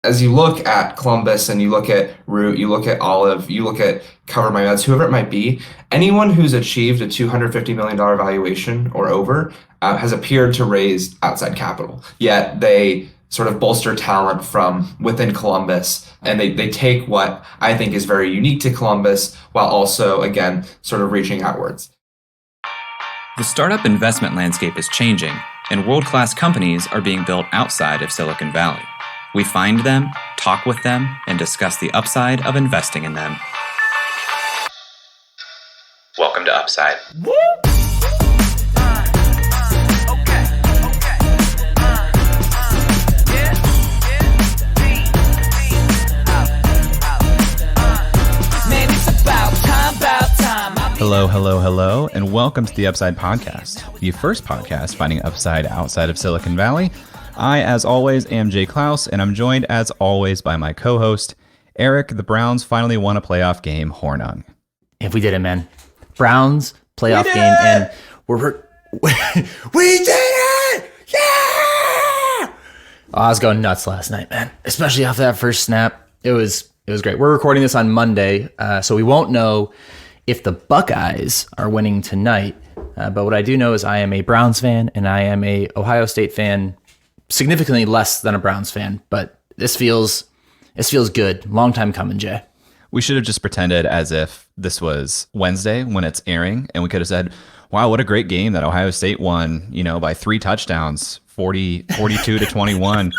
as you look at Columbus and you look at Root, you look at Olive, you look at Cover My Meds, whoever it might be, anyone who's achieved a $250 million valuation or over has appeared to raise outside capital. Yet they sort of bolster talent from within Columbus, and they take what I think is very unique to Columbus while also, again, sort of reaching outwards. The startup investment landscape is changing, and world-class companies are being built outside of Silicon Valley. We find them, talk with them, and discuss the upside of investing in them. Welcome to Upside. Hello, and welcome to the Upside Podcast, the first podcast finding upside outside of Silicon Valley. I, as always, am Jay Klaus, and I'm joined, as always, by my co-host, Eric. The Browns finally won a playoff game, Hornung. If we did it, man. Browns playoff game, and we did it! Yeah! Oh, I was going nuts last night, man. Especially after that first snap. It was great. We're recording this on Monday, so we won't know if the Buckeyes are winning tonight. But what I do know is I am a Browns fan, and I am a Ohio State fan, significantly less than a Browns fan. But this feels good. Long time coming, Jay. We should have just pretended as if this was Wednesday when it's airing, and we could have said, wow, what a great game that Ohio State won, by 3 touchdowns, 42 to 21.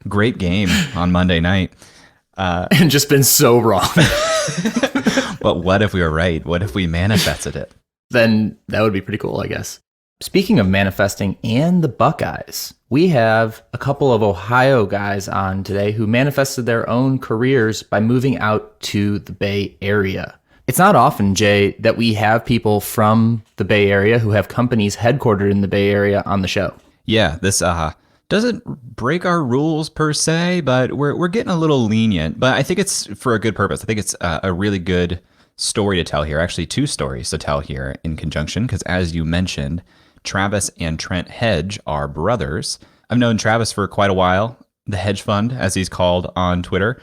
Great game on Monday night. And just been so wrong. But what if we were right? What if we manifested it? Then that would be pretty cool, I guess. Speaking of manifesting and the Buckeyes, we have a couple of Ohio guys on today who manifested their own careers by moving out to the Bay Area. It's not often, Jay, that we have people from the Bay Area who have companies headquartered in the Bay Area on the show. Yeah, this doesn't break our rules per se, but we're getting a little lenient. But I think it's for a good purpose. I think it's a really good story to tell here. Actually, 2 stories to tell here in conjunction, because as you mentioned, Travis and Trent Hedge are brothers. I've known Travis for quite a while, the Hedge Fund, as he's called on Twitter.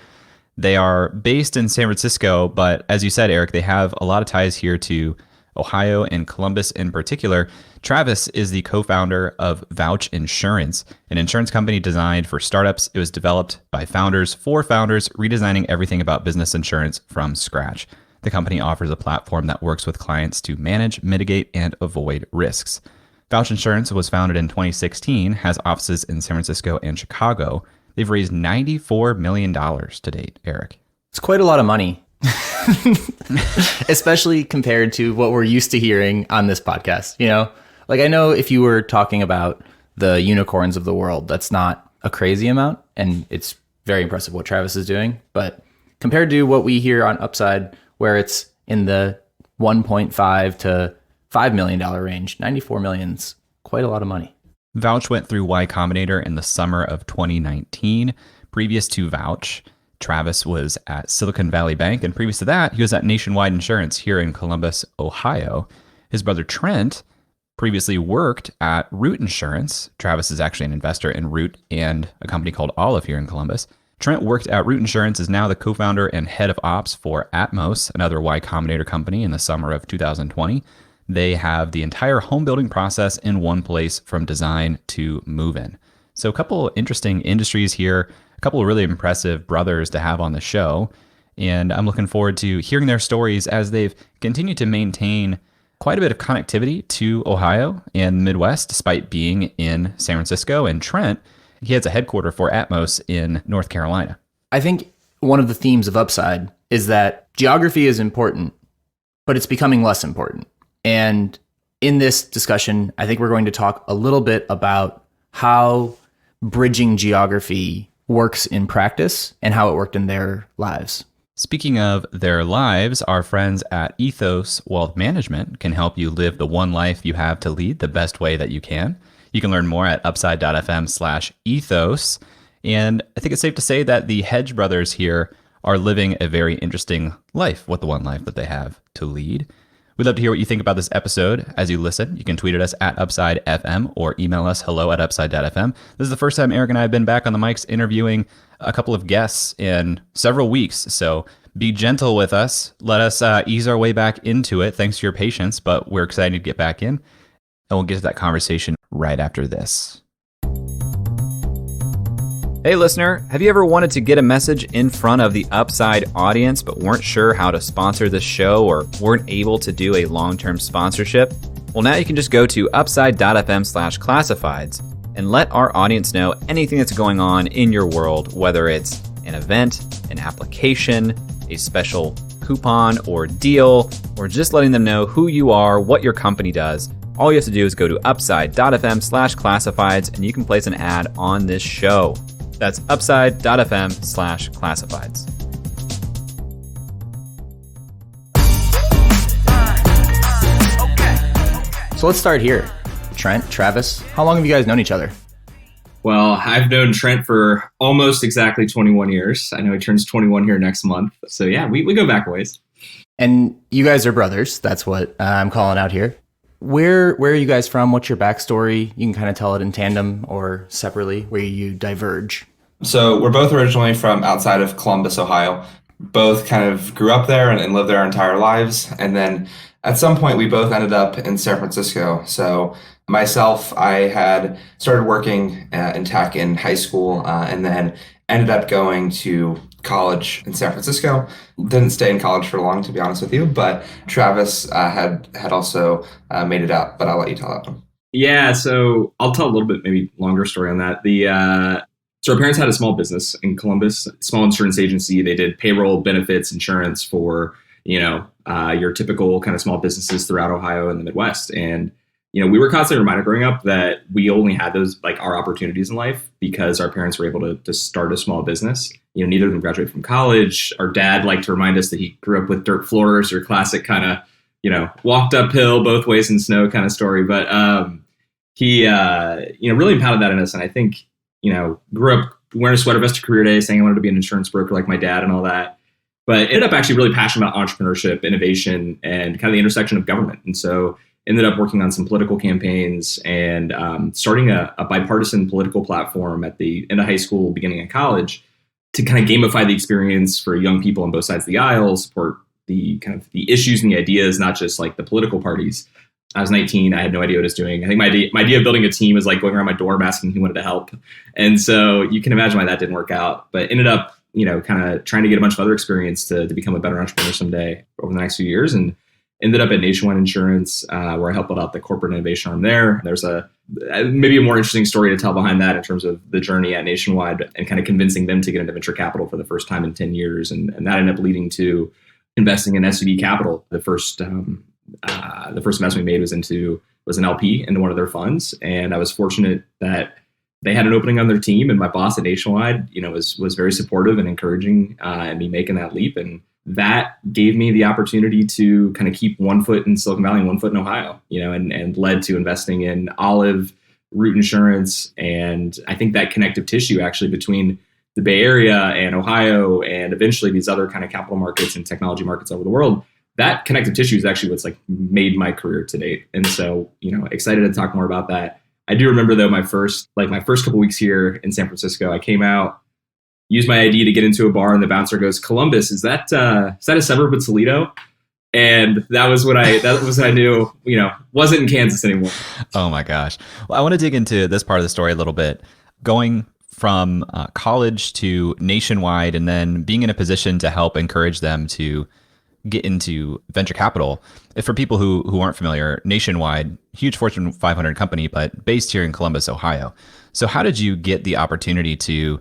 They are based in San Francisco, but as you said, Eric, they have a lot of ties here to Ohio and Columbus in particular. Travis is the co-founder of Vouch Insurance, an insurance company designed for startups. It was developed by founders for founders, redesigning everything about business insurance from scratch. The company offers a platform that works with clients to manage, mitigate, and avoid risks. Vouch Insurance was founded in 2016, has offices in San Francisco and Chicago. They've raised $94 million to date, Eric. It's quite a lot of money. Especially compared to what we're used to hearing on this podcast. Like, I know if you were talking about the unicorns of the world, that's not a crazy amount, and it's very impressive what Travis is doing. But compared to what we hear on Upside, where it's in the 1.5 to $5 million range, 94 million's quite a lot of money. Vouch went through Y Combinator in the summer of 2019. Previous to Vouch, Travis was at Silicon Valley Bank, and previous to that, he was at Nationwide Insurance here in Columbus, Ohio. His brother Trent previously worked at Root Insurance. Travis is actually an investor in Root and a company called Olive here in Columbus. Trent worked at Root Insurance, is now the co-founder and head of ops for Atmos, another Y Combinator company, in the summer of 2020. They have the entire home building process in one place from design to move-in. So a couple interesting industries here, a couple of really impressive brothers to have on the show. And I'm looking forward to hearing their stories as they've continued to maintain quite a bit of connectivity to Ohio and the Midwest, despite being in San Francisco. And Trent, he has a headquarter for Atmos in North Carolina. I think one of the themes of Upside is that geography is important, but it's becoming less important. And in this discussion, I think we're going to talk a little bit about how bridging geography works in practice and how it worked in their lives. Speaking of their lives, our friends at Ethos Wealth Management can help you live the one life you have to lead the best way that you can. You can learn more at upside.fm/ethos. And I think it's safe to say that the Hedge brothers here are living a very interesting life with the one life that they have to lead. We'd love to hear what you think about this episode as you listen. You can tweet at us at UpsideFM or email us hello@upside.fm. This is the first time Eric and I have been back on the mics interviewing a couple of guests in several weeks. So be gentle with us. Let us ease our way back into it. Thanks for your patience, but we're excited to get back in. And we'll get to that conversation right after this. Hey listener, have you ever wanted to get a message in front of the Upside audience but weren't sure how to sponsor the show or weren't able to do a long-term sponsorship? Well, now you can just go to upside.fm/classifieds and let our audience know anything that's going on in your world, whether it's an event, an application, a special coupon or deal, or just letting them know who you are, what your company does. All you have to do is go to upside.fm/classifieds and you can place an ad on this show. That's upside.fm/classifieds. So let's start here. Trent, Travis, how long have you guys known each other? Well, I've known Trent for almost exactly 21 years. I know he turns 21 here next month. So yeah, we go back a ways. And you guys are brothers. That's what I'm calling out here. Where are you guys from? What's your backstory? You can kind of tell it in tandem or separately where you diverge. So we're both originally from outside of Columbus, Ohio. Both kind of grew up there and lived there our entire lives. And then at some point, we both ended up in San Francisco. So myself, I had started working in tech in high school and then ended up going to college in San Francisco. Didn't stay in college for long, to be honest with you. But Travis had also made it out. But I'll let you tell that one. Yeah, so I'll tell a little bit, maybe longer story on that. So our parents had a small business in Columbus, small insurance agency. They did payroll, benefits, insurance for, your typical kind of small businesses throughout Ohio and the Midwest. And, we were constantly reminded growing up that we only had those, like our opportunities in life because our parents were able to start a small business. Neither of them graduated from college. Our dad liked to remind us that he grew up with dirt floors, or classic kind of, walked uphill both ways in snow kind of story. But he, really impounded that in us. And I think, grew up wearing a sweater vest to career day, saying I wanted to be an insurance broker like my dad and all that. But ended up actually really passionate about entrepreneurship, innovation, and kind of the intersection of government. And so ended up working on some political campaigns and starting a bipartisan political platform at the end of high school, beginning of college, to kind of gamify the experience for young people on both sides of the aisle, support the kind of the issues and the ideas, not just like the political parties. I was 19. I had no idea what I was doing. I think my idea of building a team was like going around my dorm asking who wanted to help. And so you can imagine why that didn't work out, but ended up, kind of trying to get a bunch of other experience to become a better entrepreneur someday over the next few years, and ended up at Nationwide Insurance, where I helped build out the corporate innovation arm there. There's maybe a more interesting story to tell behind that in terms of the journey at Nationwide and kind of convincing them to get into venture capital for the first time in 10 years. And that ended up leading to investing in SVB Capital. The first investment we made was an LP into one of their funds. And I was fortunate that they had an opening on their team, and my boss at Nationwide, was very supportive and encouraging in me making that leap. And that gave me the opportunity to kind of keep one foot in Silicon Valley and one foot in Ohio, and led to investing in Olive, Root Insurance. And I think that connective tissue actually between the Bay Area and Ohio and eventually these other kind of capital markets and technology markets over the world, that connective tissue is actually what's like made my career to date. And so, excited to talk more about that. I do remember though, my first couple weeks here in San Francisco, I came out, used my ID to get into a bar, and the bouncer goes, "Columbus, is that a suburb of Toledo?" And that was what I knew, wasn't in Kansas anymore. Oh my gosh. Well, I want to dig into this part of the story a little bit. Going from college to Nationwide, and then being in a position to help encourage them to get into venture capital. For people who aren't familiar, Nationwide, huge Fortune 500 company, but based here in Columbus, Ohio. So how did you get the opportunity to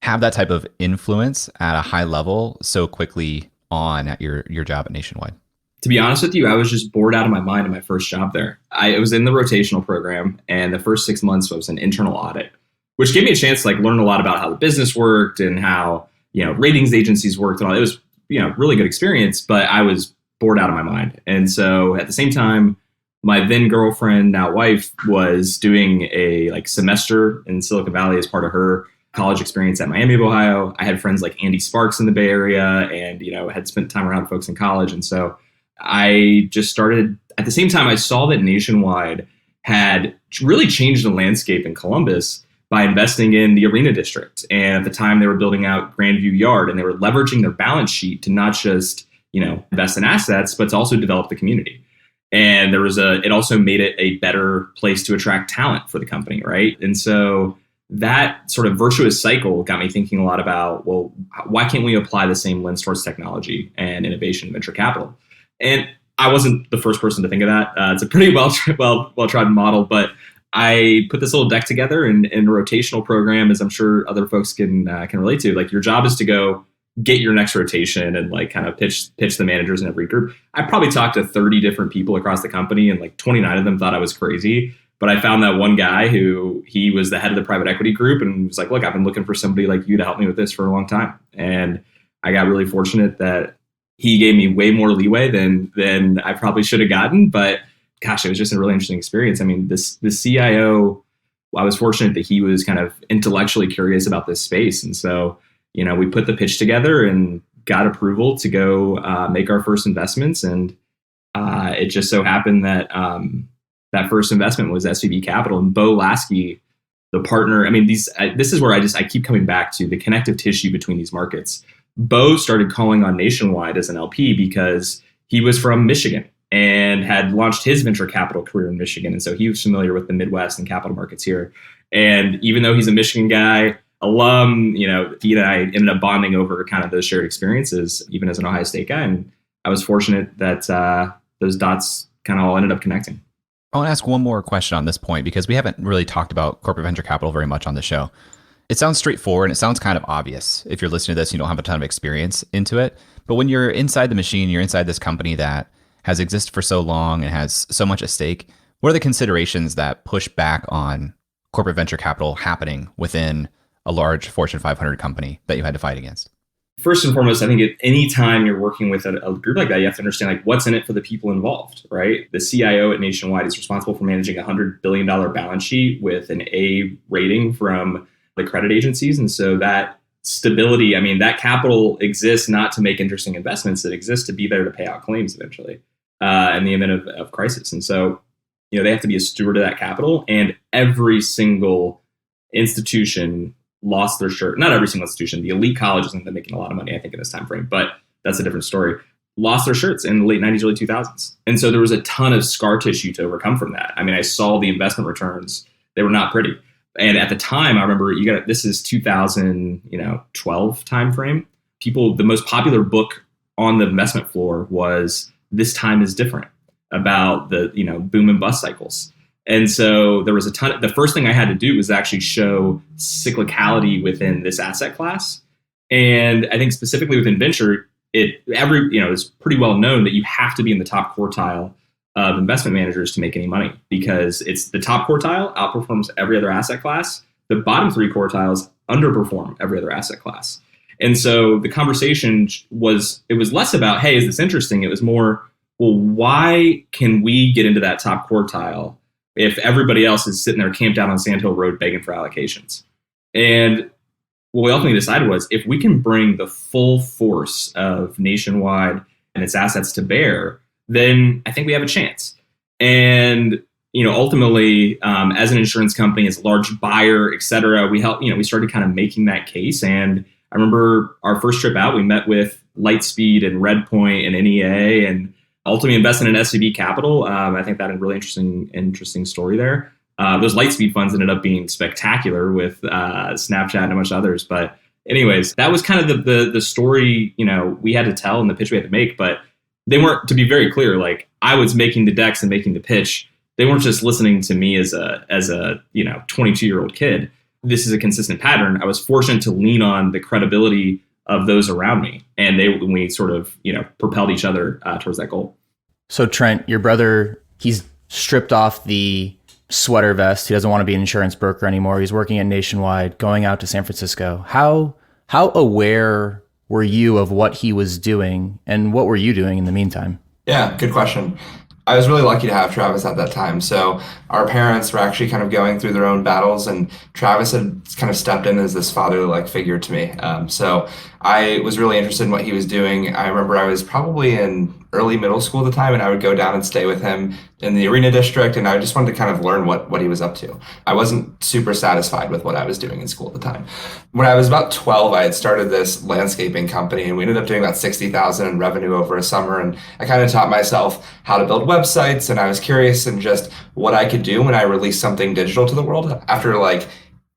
have that type of influence at a high level so quickly on at your job at Nationwide? To be honest with you, I was just bored out of my mind in my first job there. I was in the rotational program, and the first 6 months was an internal audit, which gave me a chance to learn a lot about how the business worked and how, ratings agencies worked and all. It was, really good experience, but I was bored out of my mind. And so at the same time, my then girlfriend, now wife, was doing a semester in Silicon Valley as part of her college experience at Miami of Ohio. I had friends like Andy Sparks in the Bay Area and, had spent time around folks in college. And so I just started, at the same time, I saw that Nationwide had really changed the landscape in Columbus by investing in the Arena District. And at the time they were building out Grandview Yard, and they were leveraging their balance sheet to not just, invest in assets, but to also develop the community. And it also made it a better place to attract talent for the company, right? And so that sort of virtuous cycle got me thinking a lot about, well, why can't we apply the same lens towards technology and innovation and venture capital? And I wasn't the first person to think of that. It's a pretty well-tried model, but I put this little deck together in a rotational program, as I'm sure other folks can relate to. Like, your job is to go get your next rotation and like kind of pitch the managers in every group. I probably talked to 30 different people across the company, and like 29 of them thought I was crazy. But I found that one guy who he was the head of the private equity group and was like, look, I've been looking for somebody like you to help me with this for a long time. And I got really fortunate that he gave me way more leeway than I probably should have gotten. But gosh, it was just a really interesting experience. I mean, the CIO, I was fortunate that he was kind of intellectually curious about this space. And so, we put the pitch together and got approval to go make our first investments. And it just so happened that that first investment was SVB Capital, and Bo Lasky, the partner. I mean, this is where I keep coming back to the connective tissue between these markets. Bo started calling on Nationwide as an LP because he was from Michigan and had launched his venture capital career in Michigan. And so he was familiar with the Midwest and capital markets here. And even though he's a Michigan guy, alum, he and I ended up bonding over kind of those shared experiences, even as an Ohio State guy. And I was fortunate that those dots kind of all ended up connecting. I want to ask one more question on this point, because we haven't really talked about corporate venture capital very much on the show. It sounds straightforward and it sounds kind of obvious. If you're listening to this, you don't have a ton of experience into it. But when you're inside the machine, you're inside this company that has existed for so long and has so much at stake, what are the considerations that push back on corporate venture capital happening within a large Fortune 500 company that you had to fight against? First and foremost, I think at any time you're working with a group like that, you have to understand like what's in it for the people involved, right? The CIO at Nationwide is responsible for managing a $100 billion balance sheet with an A rating from the credit agencies. And so that stability, I mean, that capital exists not to make interesting investments. It exists to be there to pay out claims eventually in the event of crisis. And so, they have to be a steward of that capital, and every single institution lost their shirt. Not every single institution. The elite colleges have been making a lot of money, I think, in this time frame, but that's a different story. Lost their shirts in the late 90s, early 2000s. And so there was a ton of scar tissue to overcome from that. I mean, I saw the investment returns. They were not pretty. And at the time, I remember this is 2012 timeframe. The most popular book on the investment floor was This Time is Different, about the, boom and bust cycles. And so there was the first thing I had to do was actually show cyclicality within this asset class. And I think specifically within venture, it's pretty well known that you have to be in the top quartile of investment managers to make any money, because it's the top quartile outperforms every other asset class. The bottom three quartiles underperform every other asset class. And so the conversation was less about, hey, is this interesting? It was more, well, why can we get into that top quartile if everybody else is sitting there camped out on Sand Hill Road begging for allocations? And what we ultimately decided was, if we can bring the full force of Nationwide and its assets to bear, then I think we have a chance. And ultimately, as an insurance company, as a large buyer, et cetera, we started kind of making that case. And I remember our first trip out, we met with Lightspeed and Redpoint and NEA, and ultimately invested in SVB Capital. I think that had a really interesting story there. Those Lightspeed funds ended up being spectacular with Snapchat and a bunch of others. But anyways, that was kind of the story we had to tell and the pitch we had to make. But they weren't, to be very clear, like, I was making the decks and making the pitch. They weren't just listening to me as a 22-year-old kid. This is a consistent pattern. I was fortunate to lean on the credibility of those around me, and we sort of propelled each other towards that goal. So Trent, your brother, he's stripped off the sweater vest. He doesn't want to be an insurance broker anymore. He's working at Nationwide, going out to San Francisco. How aware were you of what he was doing, and what were you doing in the meantime? Yeah, good question. I was really lucky to have Travis at that time. So our parents were actually kind of going through their own battles, and Travis had kind of stepped in as this fatherly-like figure to me. So I was really interested in what he was doing. I remember I was probably in early middle school at the time, and I would go down and stay with him in the Arena District, and I just wanted to kind of learn what he was up to. I wasn't super satisfied with what I was doing in school at the time. When I was about 12, I had started this landscaping company, and we ended up doing about $60,000 in revenue over a summer, and I kind of taught myself how to build websites, and I was curious in just what I could do when I released something digital to the world. After like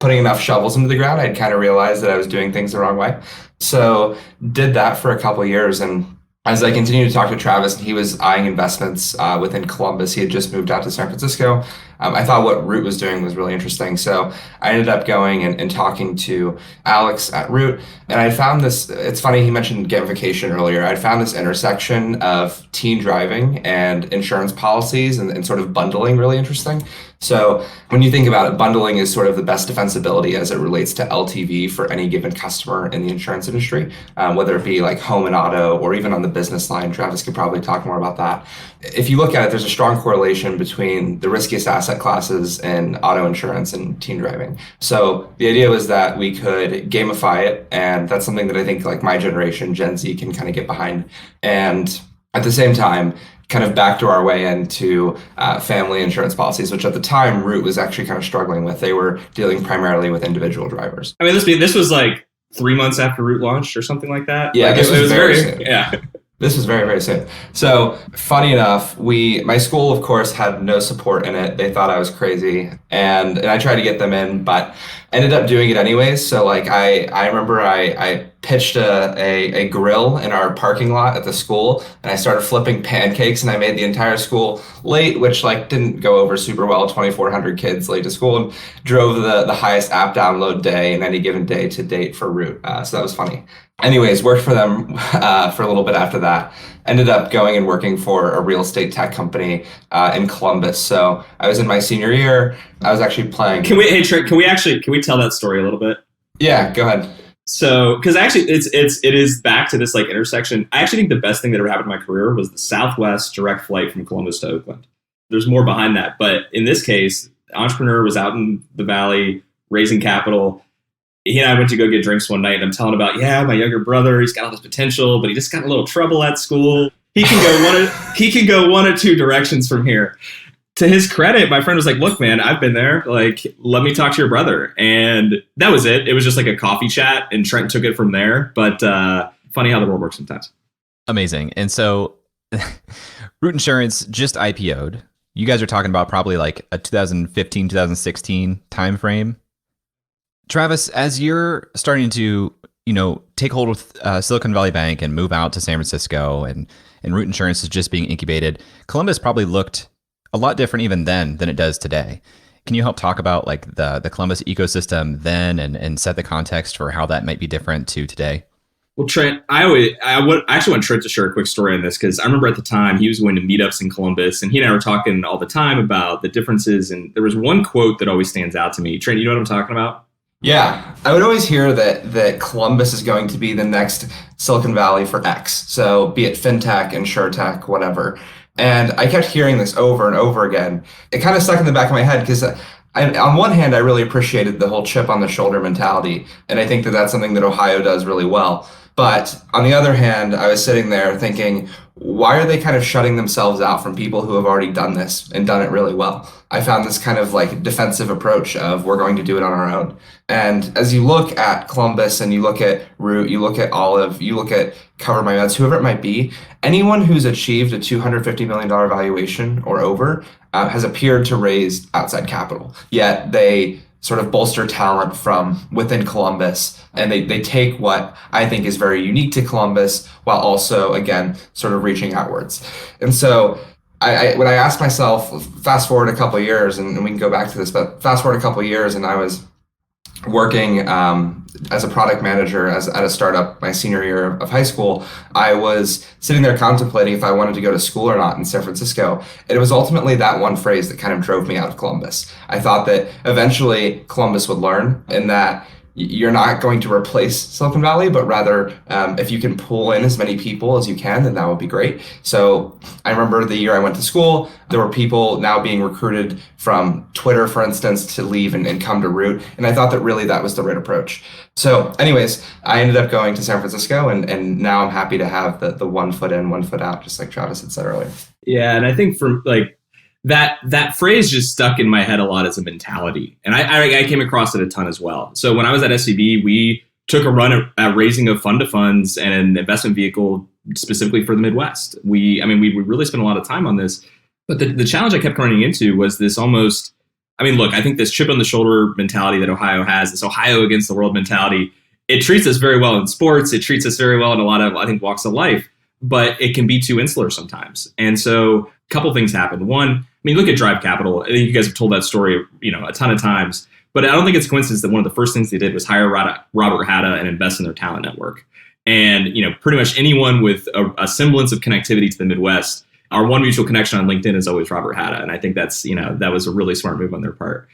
putting enough shovels into the ground, I'd kind of realized that I was doing things the wrong way. So did that for a couple of years, and as I continued to talk to Travis, and he was eyeing investments within Columbus. He had just moved out to San Francisco. I thought what Root was doing was really interesting. So I ended up going and talking to Alex at Root. And I found this, it's funny, he mentioned gamification earlier. I found this intersection of teen driving and insurance policies and sort of bundling really interesting. So when you think about it, bundling is sort of the best defensibility as it relates to LTV for any given customer in the insurance industry, whether it be like home and auto or even on the business line. Travis could probably talk more about that. If you look at it, there's a strong correlation between the riskiest asset classes in auto insurance and teen driving. So the idea was that we could gamify it, and that's something that I think like my generation, Gen Z, can kind of get behind. And at the same time, kind of backdoor our way into family insurance policies, which at the time Root was actually kind of struggling with. They were dealing primarily with individual drivers. I mean, this was like 3 months after Root launched or something like that. Yeah, like, this was very soon. Yeah. This was very, very soon. So funny enough, my school, of course, had no support in it. They thought I was crazy, and I tried to get them in, but ended up doing it anyways. So like I remember I pitched a grill in our parking lot at the school, and I started flipping pancakes, and I made the entire school late, which like didn't go over super well. 2,400 kids late to school, and drove the highest app download day in any given day to date for Root. So that was funny. Anyways, worked for them for a little bit after that. Ended up going and working for a real estate tech company in Columbus. So I was in my senior year. I was actually playing. Trent, can we tell that story a little bit? Yeah, go ahead. So, because actually it is back to this like intersection. I actually think the best thing that ever happened in my career was the Southwest direct flight from Columbus to Oakland. There's more behind that, but in this case, the entrepreneur was out in the valley raising capital. He and I went to go get drinks one night, and I'm telling about, my younger brother, he's got all this potential, but he just got a little trouble at school. He can go one of two directions from here. To his credit, my friend was like, look, man, I've been there. Like, let me talk to your brother. And that was it. It was just like a coffee chat, and Trent took it from there. But funny how the world works sometimes. Amazing. And so Root Insurance just IPO'd. You guys are talking about probably like a 2015, 2016 timeframe. Travis, as you're starting to, take hold with Silicon Valley Bank and move out to San Francisco, and Root Insurance is just being incubated, Columbus probably looked a lot different even then than it does today. Can you help talk about like the Columbus ecosystem then and set the context for how that might be different to today? Well, Trent, I actually want Trent to share a quick story on this, because I remember at the time he was going to meetups in Columbus, and he and I were talking all the time about the differences. And there was one quote that always stands out to me. Trent, you know what I'm talking about? Yeah, I would always hear that Columbus is going to be the next Silicon Valley for X. So be it fintech, insurtech, whatever. And I kept hearing this over and over again. It kind of stuck in the back of my head because on one hand, I really appreciated the whole chip on the shoulder mentality. And I think that that's something that Ohio does really well. But on the other hand, I was sitting there thinking, why are they kind of shutting themselves out from people who have already done this and done it really well? I found this kind of like defensive approach of we're going to do it on our own. And as you look at Columbus and you look at Root, you look at Olive, you look at Cover My Meds, whoever it might be, anyone who's achieved a $250 million valuation or over has appeared to raise outside capital. Yet they sort of bolster talent from within Columbus, and they take what I think is very unique to Columbus while also, again, sort of reaching outwards. And so when I asked myself, fast forward a couple of years, and we can go back to this, but fast forward a couple of years, and I was working as a product manager at a startup my senior year of high school. I was sitting there contemplating if I wanted to go to school or not in San Francisco. And it was ultimately that one phrase that kind of drove me out of Columbus. I thought that eventually Columbus would learn, and that you're not going to replace Silicon Valley, but rather if you can pull in as many people as you can, then that would be great. So I remember the year I went to school, there were people now being recruited from Twitter, for instance, to leave and come to Root. And I thought that really that was the right approach. So anyways, I ended up going to San Francisco, and now I'm happy to have the 1 foot in, 1 foot out, just like Travis had said earlier. Yeah, and I think for like that phrase just stuck in my head a lot as a mentality, and I came across it a ton as well. So when I was at SVB, we took a run at raising a fund of funds and an investment vehicle specifically for the Midwest. We really spent a lot of time on this, but the challenge I kept running into was this almost. I think this chip on the shoulder mentality that Ohio has, this Ohio against the world mentality, it treats us very well in sports. It treats us very well in a lot of, I think, walks of life, but it can be too insular sometimes. And so a couple things happen. One, look at Drive Capital. I think you guys have told that story, a ton of times, but I don't think it's a coincidence that one of the first things they did was hire Robert Hatta and invest in their talent network. And, pretty much anyone with a semblance of connectivity to the Midwest, our one mutual connection on LinkedIn is always Robert Hatta. And I think that's, that was a really smart move on their part.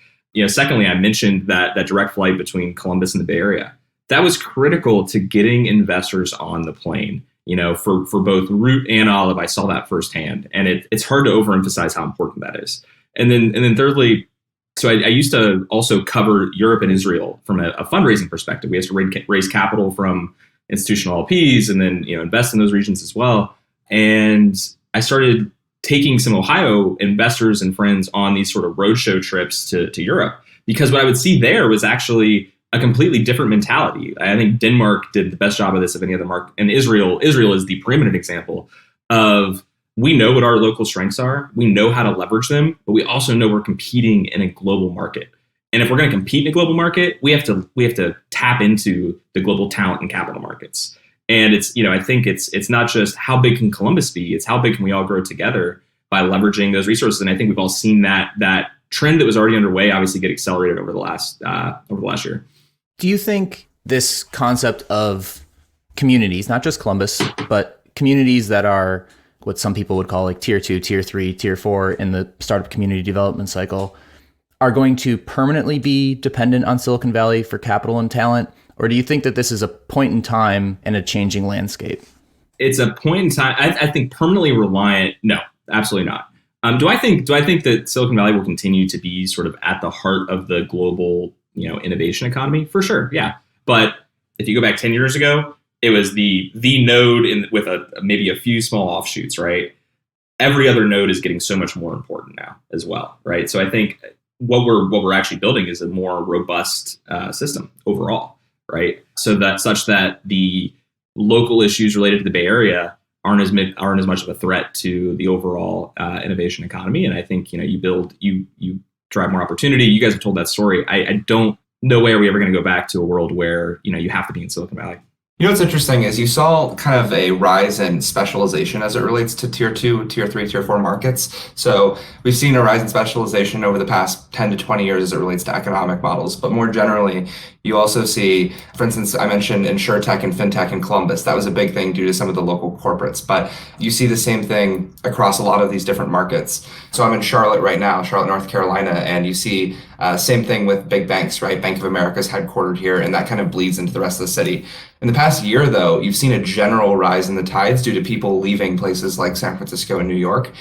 Secondly, I mentioned that direct flight between Columbus and the Bay Area. That was critical to getting investors on the plane. For both Root and Olive, I saw that firsthand. And it's hard to overemphasize how important that is. And then thirdly, so I used to also cover Europe and Israel from a fundraising perspective. We had to raise capital from institutional LPs and then, invest in those regions as well. And I started taking some Ohio investors and friends on these sort of roadshow trips to Europe, because what I would see there was actually a completely different mentality. I think Denmark did the best job of this of any other market. And Israel is the preeminent example of, we know what our local strengths are. We know how to leverage them, but we also know we're competing in a global market. And if we're going to compete in a global market, we have to tap into the global talent and capital markets. And it's, I think it's not just how big can Columbus be, it's how big can we all grow together by leveraging those resources. And I think we've all seen that trend that was already underway obviously get accelerated over the last year. Do you think this concept of communities, not just Columbus, but communities that are what some people would call like tier 2, tier 3, tier 4 in the startup community development cycle, are going to permanently be dependent on Silicon Valley for capital and talent? Or do you think that this is a point in time in a changing landscape? It's a point in time. I think permanently reliant. No, absolutely not. Do I think that Silicon Valley will continue to be sort of at the heart of the global, innovation economy? For sure, yeah. But if you go back 10 years ago, it was the node with maybe a few small offshoots, right? Every other node is getting so much more important now as well, right? So I think what we're actually building is a more robust system overall, right? So that such that the local issues related to the Bay Area aren't as much of a threat to the overall innovation economy. And I think you drive more opportunity. You guys have told that story. I don't. No way are we ever going to go back to a world where you have to be in Silicon Valley. What's interesting is you saw kind of a rise in specialization as it relates to tier 2, tier 3, tier 4 markets. So we've seen a rise in specialization over the past 10 to 20 years as it relates to economic models. But more generally, you also see, for instance, I mentioned InsurTech and FinTech in Columbus. That was a big thing due to some of the local corporates. But you see the same thing across a lot of these different markets. So I'm in Charlotte right now, Charlotte, North Carolina, and you see same thing with big banks, right? Bank of America is headquartered here, and that kind of bleeds into the rest of the city. In the past year, though, you've seen a general rise in the tides due to people leaving places like San Francisco and New York,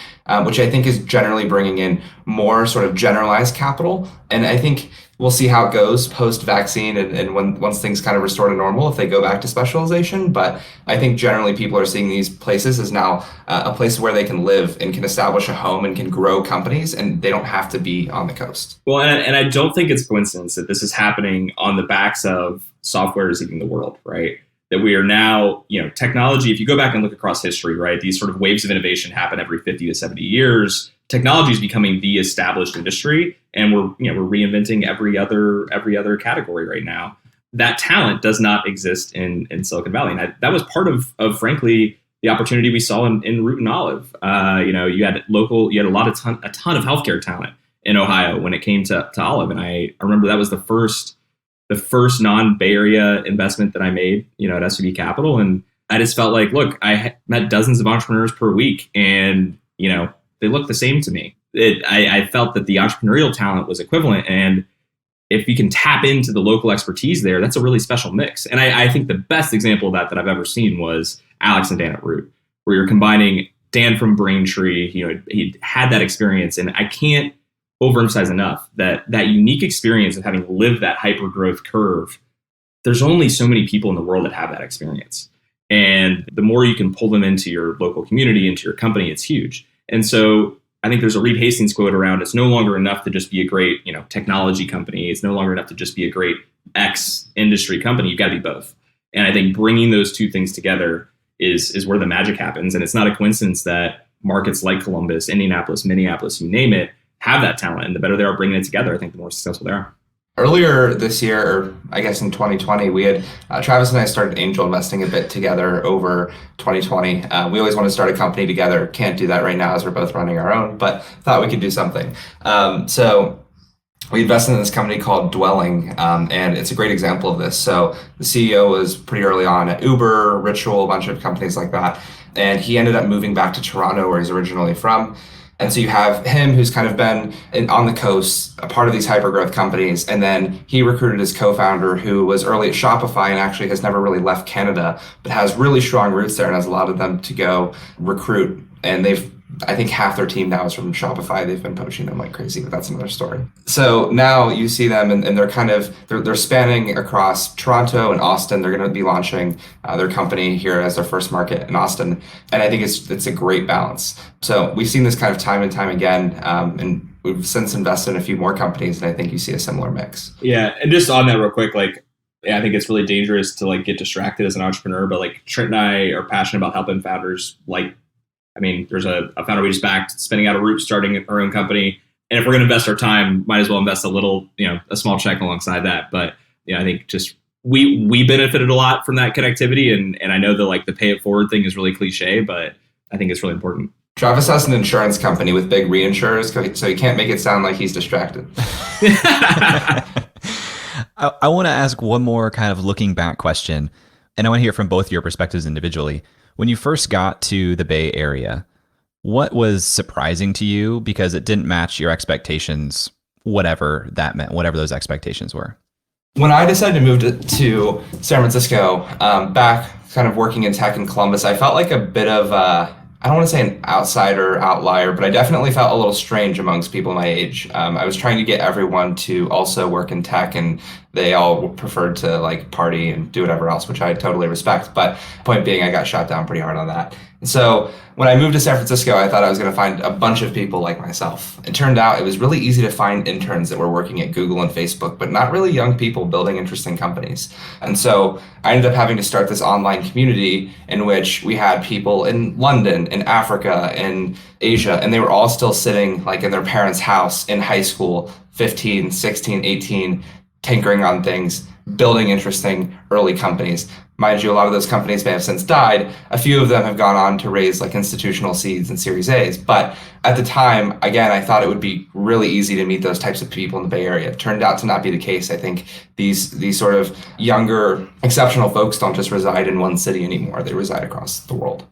which I think is generally bringing in more sort of generalized capital. And I think we'll see how it goes post-vaccine and once things kind of restore to normal, if they go back to specialization. But I think generally people are seeing these places as now a place where they can live and can establish a home and can grow companies, and they don't have to be on the coast. Well, and I don't think it's coincidence that this is happening on the backs of software is eating the world, right? That we are now, technology, if you go back and look across history, right, these sort of waves of innovation happen every 50 to 70 years. Technology is becoming the established industry, and we're reinventing every other category right now. That talent does not exist in Silicon Valley, and that was part of frankly the opportunity we saw in Root and Olive. You had a ton of healthcare talent in Ohio when it came to Olive, and I remember that was the first non-Bay Area investment that I made, at SVB Capital, and I just felt like, look, I met dozens of entrepreneurs per week, and they looked the same to me. I felt that the entrepreneurial talent was equivalent, and if you can tap into the local expertise there, that's a really special mix. And I think the best example of that I've ever seen was Alex and Dan at Root, where you're combining Dan from Braintree. He had that experience, and I can't overemphasize enough that unique experience of having lived that hyper growth curve. There's only so many people in the world that have that experience. And the more you can pull them into your local community, into your company, it's huge. And so I think there's a Reed Hastings quote around, it's no longer enough to just be a great, technology company. It's no longer enough to just be a great X industry company. You've got to be both. And I think bringing those two things together is where the magic happens. And it's not a coincidence that markets like Columbus, Indianapolis, Minneapolis, you name it, have that talent. And the better they are bringing it together, I think the more successful they are. Earlier this year, or I guess in 2020, we had Travis and I started angel investing a bit together over 2020. We always want to start a company together. Can't do that right now as we're both running our own, but thought we could do something. So we invested in this company called Dwelling, and it's a great example of this. So the CEO was pretty early on at Uber, Ritual, a bunch of companies like that. And he ended up moving back to Toronto, where he's originally from. And so you have him, who's kind of been on the coast, a part of these hypergrowth companies. And then he recruited his co-founder, who was early at Shopify and actually has never really left Canada, but has really strong roots there and has allowed them to go recruit. And I think half their team now is from Shopify. They've been poaching them like crazy, but that's another story. So now you see them and they're spanning across Toronto and Austin. They're going to be launching their company here as their first market in Austin. And I think it's a great balance. So we've seen this kind of time and time again. And we've since invested in a few more companies. And I think you see a similar mix. Yeah. And just on that real quick, I think it's really dangerous to get distracted as an entrepreneur, but Trent and I are passionate about helping founders there's a founder we just backed, spinning out of Root, starting our own company. And if we're going to invest our time, might as well invest a small check alongside that. But I think just we benefited a lot from that connectivity. And I know the pay it forward thing is really cliche, but I think it's really important. Travis has an insurance company with big reinsurers, so he can't make it sound like he's distracted. I want to ask one more kind of looking back question, and I want to hear from both your perspectives individually. When you first got to the Bay Area, what was surprising to you because it didn't match your expectations, whatever that meant, whatever those expectations were? When I decided to move to San Francisco, back kind of working in tech in Columbus, I felt like a bit of I don't want to say an outsider, outlier, but I definitely felt a little strange amongst people my age. I was trying to get everyone to also work in tech, and they all preferred to party and do whatever else, which I totally respect. But point being, I got shot down pretty hard on that. And so when I moved to San Francisco, I thought I was going to find a bunch of people like myself. It turned out it was really easy to find interns that were working at Google and Facebook, but not really young people building interesting companies. And so I ended up having to start this online community in which we had people in London, in Africa, in Asia, and they were all still sitting in their parents' house in high school, 15, 16, 18, tinkering on things, building interesting early companies. Mind you, a lot of those companies may have since died. A few of them have gone on to raise institutional seeds and Series A's. But at the time, again, I thought it would be really easy to meet those types of people in the Bay Area. It turned out to not be the case. I think these sort of younger, exceptional folks don't just reside in one city anymore. They reside across the world.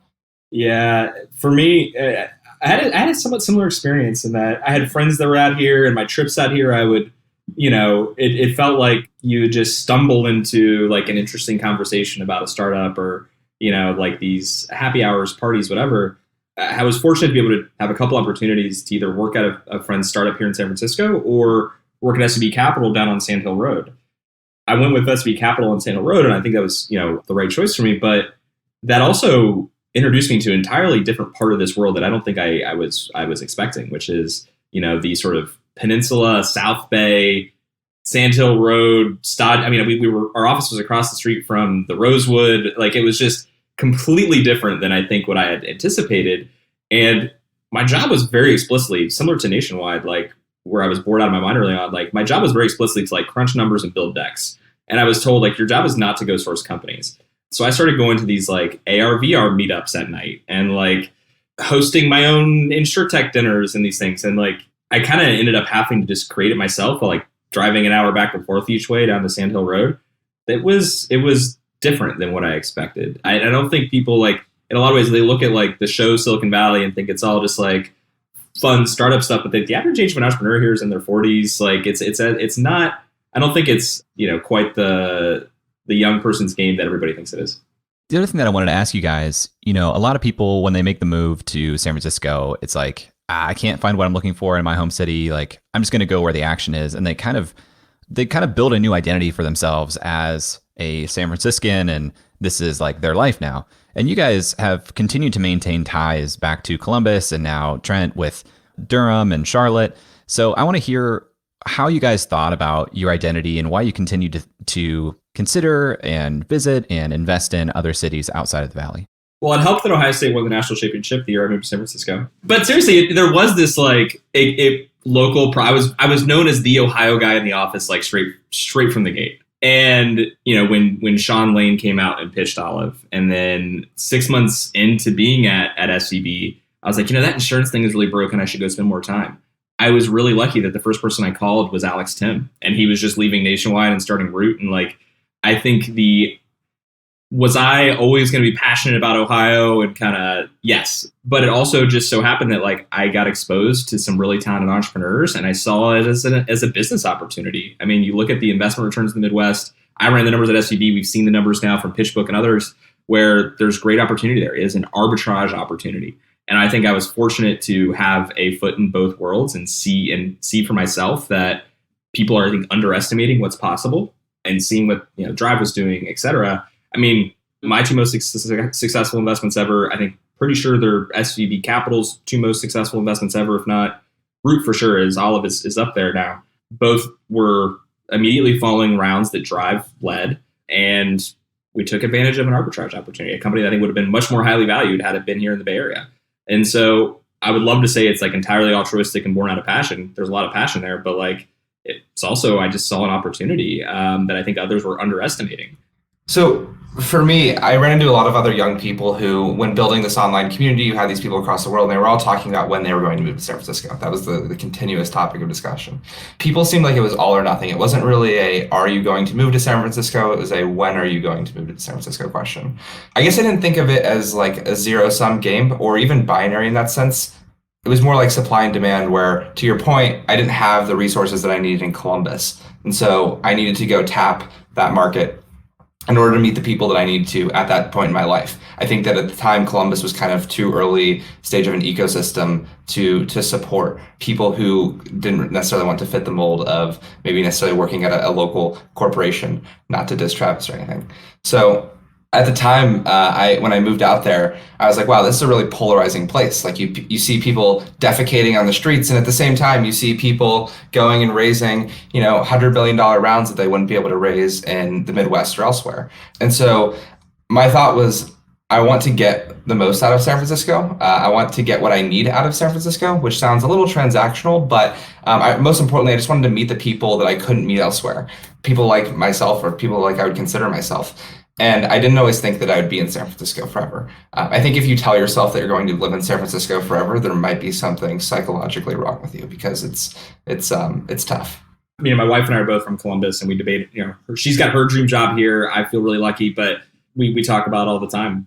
Yeah, for me, I had a somewhat similar experience in that I had friends that were out here, and my trips out here, I would, it felt like you would just stumble into an interesting conversation about a startup or, these happy hours, parties, whatever. I was fortunate to be able to have a couple opportunities to either work at a friend's startup here in San Francisco or work at SB Capital down on Sand Hill Road. I went with SB Capital on Sand Hill Road, and I think that was, the right choice for me. But that also introduced me to an entirely different part of this world that I don't think I was expecting, which is, the sort of Peninsula, South Bay, Sand Hill Road, our office was across the street from the Rosewood. It was just completely different than I think what I had anticipated. And my job was very explicitly similar to Nationwide, where I was bored out of my mind early on. My job was very explicitly to crunch numbers and build decks. And I was told your job is not to go source companies. So I started going to these AR VR meetups at night and hosting my own InsurTech dinners and these things. And I kind of ended up having to just create it myself while driving an hour back and forth each way down to Sand Hill Road. It was different than what I expected. I don't think people in a lot of ways, they look at the show Silicon Valley and think it's all just fun startup stuff. But the average age of an entrepreneur here is in their 40s. It's not, I don't think it's, quite the young person's game that everybody thinks it is. The other thing that I wanted to ask you guys, a lot of people, when they make the move to San Francisco, it's like, I can't find what I'm looking for in my home city. Like, I'm just going to go where the action is. And they kind of build a new identity for themselves as a San Franciscan, and this is like their life now. And you guys have continued to maintain ties back to Columbus and now Trent with Durham and Charlotte. So I want to hear how you guys thought about your identity and why you continue to consider and visit and invest in other cities outside of the Valley. Well, it helped that Ohio State won the national championship the year I moved to San Francisco. But seriously, there was this like a local. I was known as the Ohio guy in the office, like straight from the gate. And when Sean Lane came out and pitched Olive, and then 6 months into being at SVB, I was like, that insurance thing is really broken. I should go spend more time. I was really lucky that the first person I called was Alex Tim, and he was just leaving Nationwide and starting Root. And like, I think was I always going to be passionate about Ohio? And kind of, yes. But it also just so happened that like I got exposed to some really talented entrepreneurs, and I saw it as a business opportunity. I mean, you look at the investment returns in the Midwest. I ran the numbers at SVB. We've seen the numbers now from PitchBook and others where there's great opportunity there. It is an arbitrage opportunity. And I think I was fortunate to have a foot in both worlds and see for myself that people are, I think, underestimating what's possible and seeing what Drive was doing, et cetera. I mean, my two most successful investments ever, I think pretty sure they're SVB Capital's two most successful investments ever. If not, Root for sure is. Olive is up there now. Both were immediately following rounds that Drive led, and we took advantage of an arbitrage opportunity, a company that I think would have been much more highly valued had it been here in the Bay Area. And so I would love to say it's like entirely altruistic and born out of passion. There's a lot of passion there, but like it's also, I just saw an opportunity that I think others were underestimating. So for me, I ran into a lot of other young people who, when building this online community, you had these people across the world, and they were all talking about when they were going to move to San Francisco. That was the continuous topic of discussion. People seemed like it was all or nothing. It wasn't really are you going to move to San Francisco? It was when are you going to move to San Francisco question. I guess I didn't think of it as like a zero-sum game or even binary in that sense. It was more like supply and demand, where, to your point, I didn't have the resources that I needed in Columbus. And so I needed to go tap that market in order to meet the people that I needed to at that point in my life. I think that at the time, Columbus was kind of too early stage of an ecosystem to support people who didn't necessarily want to fit the mold of maybe necessarily working at a local corporation, not to diss Travis or anything. So at the time, when I moved out there, I was like, wow, this is a really polarizing place. Like you see people defecating on the streets, and at the same time, you see people going and raising, $100 billion rounds that they wouldn't be able to raise in the Midwest or elsewhere. And so my thought was, I want to get the most out of San Francisco. I want to get what I need out of San Francisco, which sounds a little transactional, but most importantly, I just wanted to meet the people that I couldn't meet elsewhere. People like myself, or people like I would consider myself. And I didn't always think that I would be in San Francisco forever. I think if you tell yourself that you're going to live in San Francisco forever, there might be something psychologically wrong with you, because it's tough. My wife and I are both from Columbus, and we debate, she's got her dream job here. I feel really lucky, but we talk about all the time,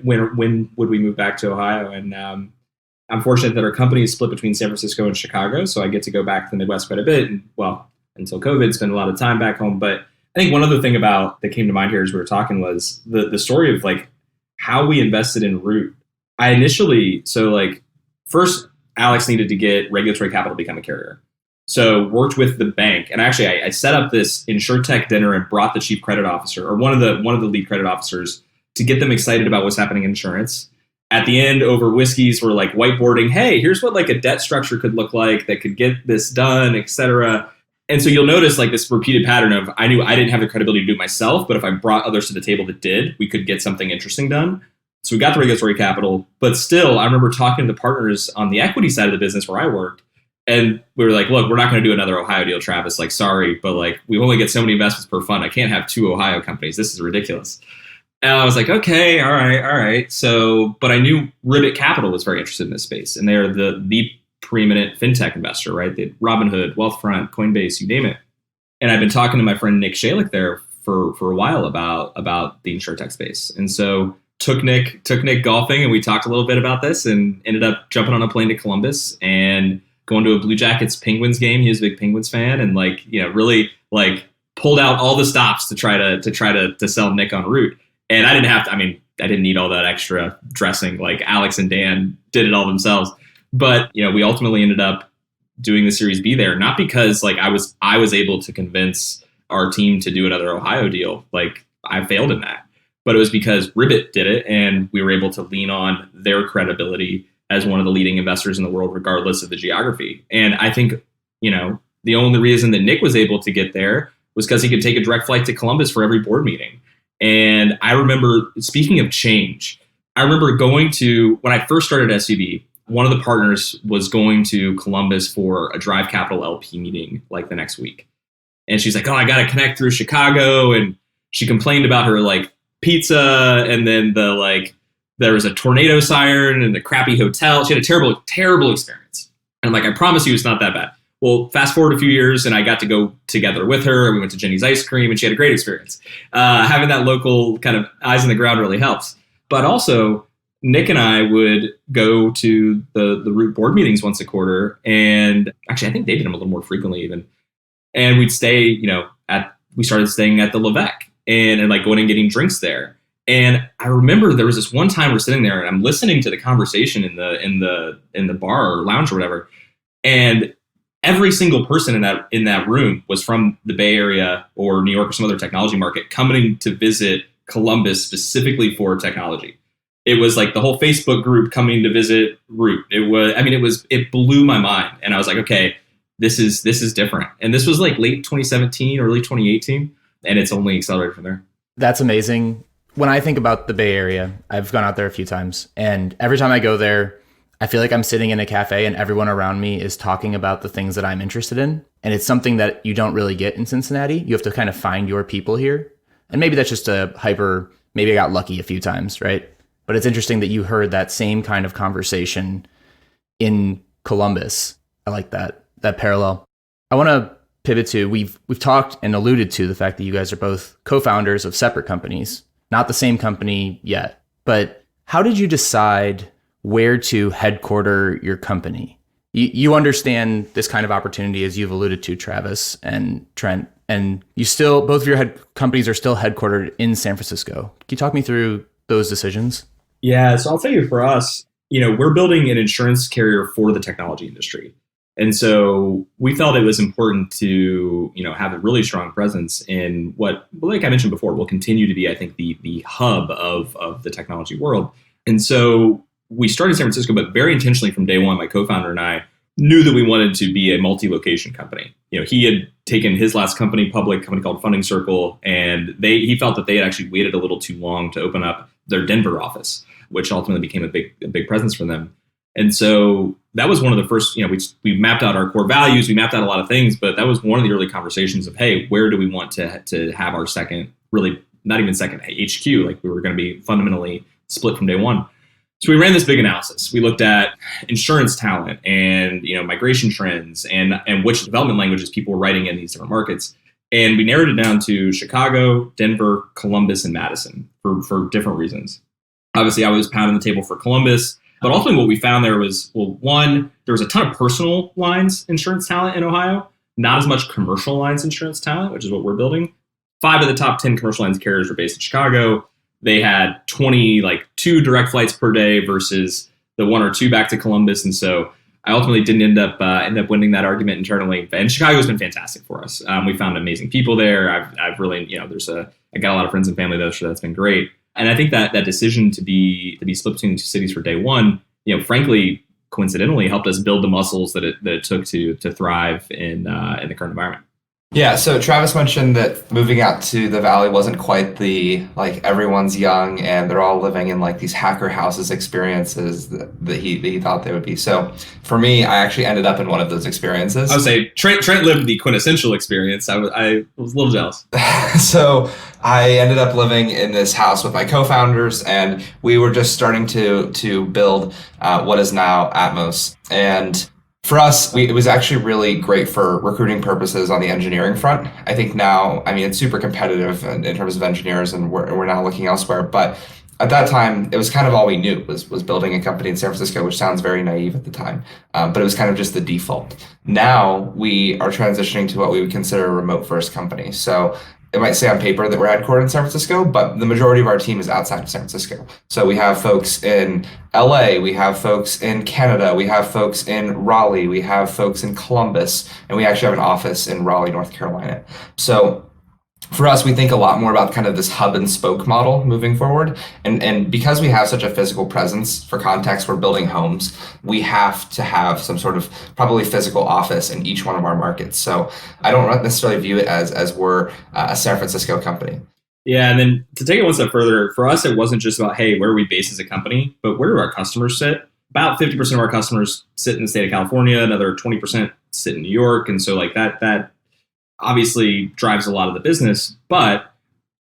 when would we move back to Ohio? And I'm fortunate that our company is split between San Francisco and Chicago. So I get to go back to the Midwest quite a bit. And well, until COVID, spend a lot of time back home. But I think one other thing that came to mind here as we were talking was the story of like how we invested in Root. I initially, first Alex needed to get regulatory capital to become a carrier. So worked with the bank, and actually I set up this InsurTech dinner and brought the chief credit officer, or one of the lead credit officers, to get them excited about what's happening in insurance. At the end, over whiskeys, we're like whiteboarding, hey, here's what like a debt structure could look like that could get this done, et cetera. And so you'll notice like this repeated pattern of, I knew I didn't have the credibility to do it myself, but if I brought others to the table that did, we could get something interesting done. So we got the regulatory capital, but still, I remember talking to the partners on the equity side of the business where I worked, and we were like, look, we're not going to do another Ohio deal, Travis. Like, sorry, but like we only get so many investments per fund. I can't have two Ohio companies. This is ridiculous. And I was like, okay, all right. So, but I knew Ribbit Capital was very interested in this space, and they're the preeminent fintech investor, right? They had Robinhood, Wealthfront, Coinbase, you name it. And I've been talking to my friend Nick Shalick there for a while about the InsurTech space. And so took Nick golfing, and we talked a little bit about this, and ended up jumping on a plane to Columbus and going to a Blue Jackets Penguins game. He was a big Penguins fan, and really like pulled out all the stops to try to sell Nick on route. And I didn't have to, I mean, I didn't need all that extra dressing. Like Alex and Dan did it all themselves. But, we ultimately ended up doing the Series B there, not because like I was able to convince our team to do another Ohio deal. Like I failed in that, but it was because Ribbit did it, and we were able to lean on their credibility as one of the leading investors in the world, regardless of the geography. And I think, the only reason that Nick was able to get there was because he could take a direct flight to Columbus for every board meeting. And I remember, speaking of change, I remember going to, when I first started SVB, one of the partners was going to Columbus for a Drive Capital LP meeting like the next week. And she's like, oh, I got to connect through Chicago. And she complained about her like pizza. And then there was a tornado siren and the crappy hotel. She had a terrible, terrible experience. And I'm like, I promise you it's not that bad. Well, fast forward a few years and I got to go together with her. We went to Jenny's Ice Cream and she had a great experience. Having that local kind of eyes on the ground really helps. But also, Nick and I would go to the Root board meetings once a quarter. And actually, I think they did them a little more frequently even. And we'd stay, we started staying at the Levesque and like going and getting drinks there. And I remember there was this one time we're sitting there and I'm listening to the conversation in the bar or lounge or whatever. And every single person in that room was from the Bay Area or New York or some other technology market coming to visit Columbus specifically for technology. It was like the whole Facebook group coming to visit Root. It blew my mind. And I was like, okay, this is different. And this was like late 2017, early 2018. And it's only accelerated from there. That's amazing. When I think about the Bay Area, I've gone out there a few times. And every time I go there, I feel like I'm sitting in a cafe and everyone around me is talking about the things that I'm interested in. And it's something that you don't really get in Cincinnati. You have to kind of find your people here. And maybe that's just maybe I got lucky a few times, right? But it's interesting that you heard that same kind of conversation in Columbus. I like that parallel. I want to pivot to, we've talked and alluded to the fact that you guys are both co-founders of separate companies, not the same company yet. But how did you decide where to headquarter your company? You understand this kind of opportunity, as you've alluded to, Travis and Trent, and both of your companies are still headquartered in San Francisco. Can you talk me through those decisions? Yeah, so I'll tell you, for us, we're building an insurance carrier for the technology industry. And so we felt it was important to, have a really strong presence in what, like I mentioned before, will continue to be, I think, the hub of the technology world. And so we started in San Francisco, but very intentionally from day one, my co-founder and I knew that we wanted to be a multi-location company. He had taken his last company public, a company called Funding Circle, and he felt that they had actually waited a little too long to open up their Denver office, which ultimately became a big presence for them. And so that was one of the first, we mapped out our core values, we mapped out a lot of things, but that was one of the early conversations of, hey, where do we want to have our second, really not even second HQ, like we were going to be fundamentally split from day one. So we ran this big analysis. We looked at insurance talent and migration trends and which development languages people were writing in these different markets. And we narrowed it down to Chicago, Denver, Columbus, and Madison for different reasons. Obviously, I was pounding the table for Columbus. But ultimately what we found there was, one, there was a ton of personal lines insurance talent in Ohio, not as much commercial lines insurance talent, which is what we're building. 5 of the top 10 commercial lines carriers were based in Chicago. They had 2 direct flights per day versus the 1 or 2 back to Columbus. And so I ultimately didn't end up winning that argument internally. And Chicago's been fantastic for us. We found amazing people there. I've really, I got a lot of friends and family there, so that's been great. And I think that decision to be split between the 2 cities for day one, frankly, coincidentally, helped us build the muscles that it took to thrive in the current environment. Yeah, so Travis mentioned that moving out to the Valley wasn't quite the, everyone's young and they're all living in these hacker houses experiences that he thought they would be. So for me, I actually ended up in one of those experiences. I would say Trent lived the quintessential experience. I was a little jealous. So I ended up living in this house with my co-founders, and we were just starting to build what is now Atmos. And for us, it was actually really great for recruiting purposes on the engineering front. I think now, it's super competitive in terms of engineers, and we're now looking elsewhere. But at that time, it was kind of all we knew was building a company in San Francisco, which sounds very naive at the time, but it was kind of just the default. Now we are transitioning to what we would consider a remote first company. So it might say on paper that we're headquartered in San Francisco, but the majority of our team is outside of San Francisco. So we have folks in LA, we have folks in Canada, we have folks in Raleigh, we have folks in Columbus, and we actually have an office in Raleigh, North Carolina. So for us, we think a lot more about kind of this hub and spoke model moving forward. And because we have such a physical presence, for context, we're building homes, we have to have some sort of probably physical office in each one of our markets. So I don't necessarily view it as we're a San Francisco company. Yeah, and then to take it one step further, for us, it wasn't just about, hey, where are we based as a company, but where do our customers sit? About 50% of our customers sit in the state of California, another 20% sit in New York. And so like that obviously drives a lot of the business, but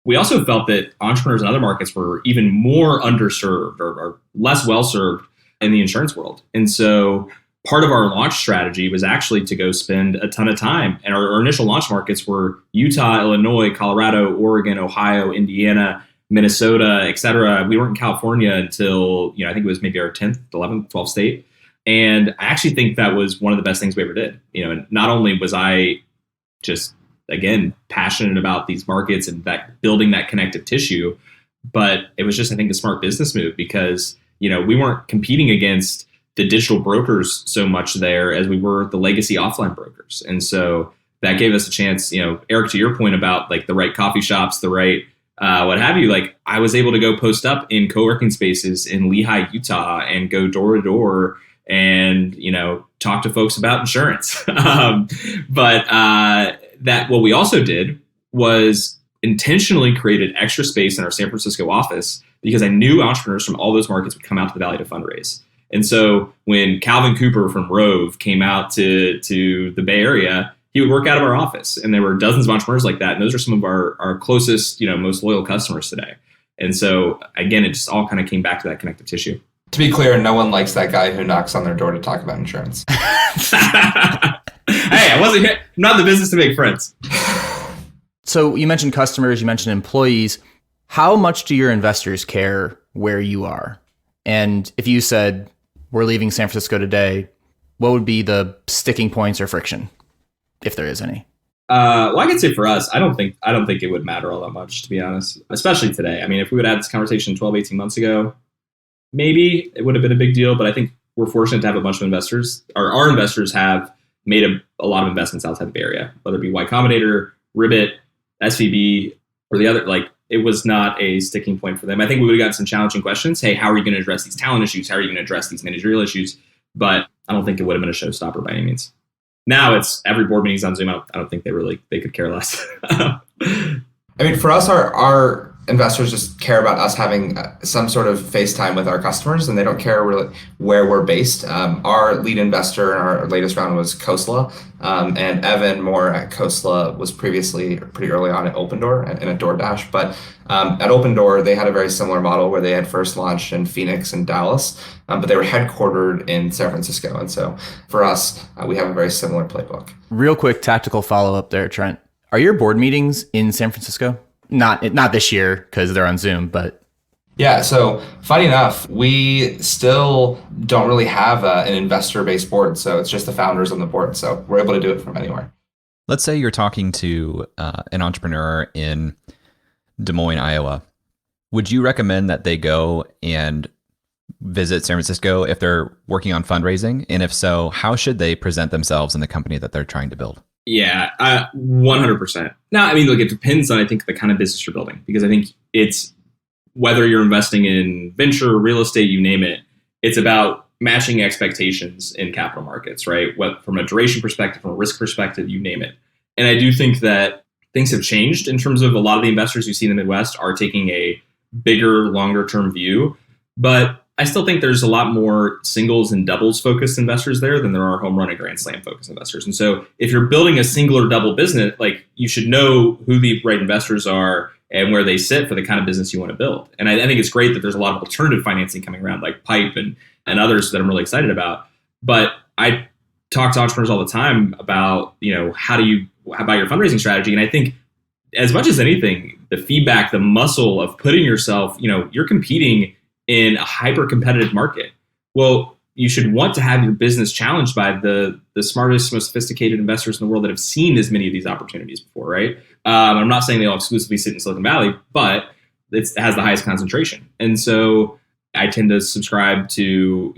we also felt that entrepreneurs in other markets were even more underserved or less well-served in the insurance world. And so part of our launch strategy was actually to go spend a ton of time. And our initial launch markets were Utah, Illinois, Colorado, Oregon, Ohio, Indiana, Minnesota, et cetera. We weren't in California until, I think it was maybe our 10th, 11th, 12th state. And I actually think that was one of the best things we ever did. And not only was I just, again, passionate about these markets and that building that connective tissue, but it was just, I think, a smart business move because, we weren't competing against the digital brokers so much there as we were the legacy offline brokers. And so that gave us a chance, Eric, to your point about like the right coffee shops, the right what have you, like I was able to go post up in co-working spaces in Lehigh, Utah and go door to door and, talk to folks about insurance. But that what we also did was intentionally created extra space in our San Francisco office because I knew entrepreneurs from all those markets would come out to the Valley to fundraise. And so when Calvin Cooper from Rove came out to the Bay Area, he would work out of our office. And there were dozens of entrepreneurs like that. And those are some of our closest, most loyal customers today. And so again, it just all kind of came back to that connective tissue. To be clear, no one likes that guy who knocks on their door to talk about insurance. Hey, I wasn't here. I'm not in the business to make friends. So you mentioned customers, you mentioned employees. How much do your investors care where you are? And if you said, we're leaving San Francisco today, what would be the sticking points or friction, if there is any? Well, I can say for us, I don't think it would matter all that much, to be honest, especially today. I mean, if we would have had this conversation 12, 18 months ago, maybe it would have been a big deal, but I think we're fortunate to have a bunch of investors. Our investors have made a lot of investments outside the Bay Area, whether it be Y Combinator, Ribbit, SVB, or the other. Like, it was not a sticking point for them. I think we would have gotten some challenging questions. Hey, how are you going to address these talent issues? How are you going to address these managerial issues? But I don't think it would have been a showstopper by any means. Now it's every board meeting's on Zoom. I don't think they could care less. I mean, for us, our investors just care about us having some sort of FaceTime with our customers, and they don't care really where we're based. Our lead investor in our latest round was Khosla, and Evan Moore at Khosla was previously pretty early on at Opendoor and at DoorDash. But at Opendoor, they had a very similar model where they had first launched in Phoenix and Dallas, but they were headquartered in San Francisco. And so for us, we have a very similar playbook. Real quick tactical follow-up there, Trent. Are your board meetings in San Francisco? Not this year because they're on Zoom, but yeah. So funny enough, we still don't really have an investor-based board. So it's just the founders on the board. So we're able to do it from anywhere. Let's say you're talking to an entrepreneur in Des Moines, Iowa. Would you recommend that they go and visit San Francisco if they're working on fundraising? And if so, how should they present themselves in the company that they're trying to build? Yeah, 100%. Now, I mean, look, it depends on, I think, the kind of business you're building, because I think it's whether you're investing in venture, real estate, you name it, it's about matching expectations in capital markets, right? What, from a duration perspective, from a risk perspective, you name it. And I do think that things have changed in terms of a lot of the investors you see in the Midwest are taking a bigger, longer term view. But I still think there's a lot more singles and doubles focused investors there than there are home run and grand slam focused investors. And so if you're building a single or double business, like, you should know who the right investors are and where they sit for the kind of business you want to build. And I think it's great that there's a lot of alternative financing coming around, like PIPE and others that I'm really excited about. But I talk to entrepreneurs all the time about, how about your fundraising strategy? And I think as much as anything, the feedback, the muscle of putting yourself, you're competing in a hyper competitive market. Well, you should want to have your business challenged by the smartest, most sophisticated investors in the world that have seen as many of these opportunities before, right? I'm not saying they all exclusively sit in Silicon Valley, but it has the highest concentration. And so I tend to subscribe to,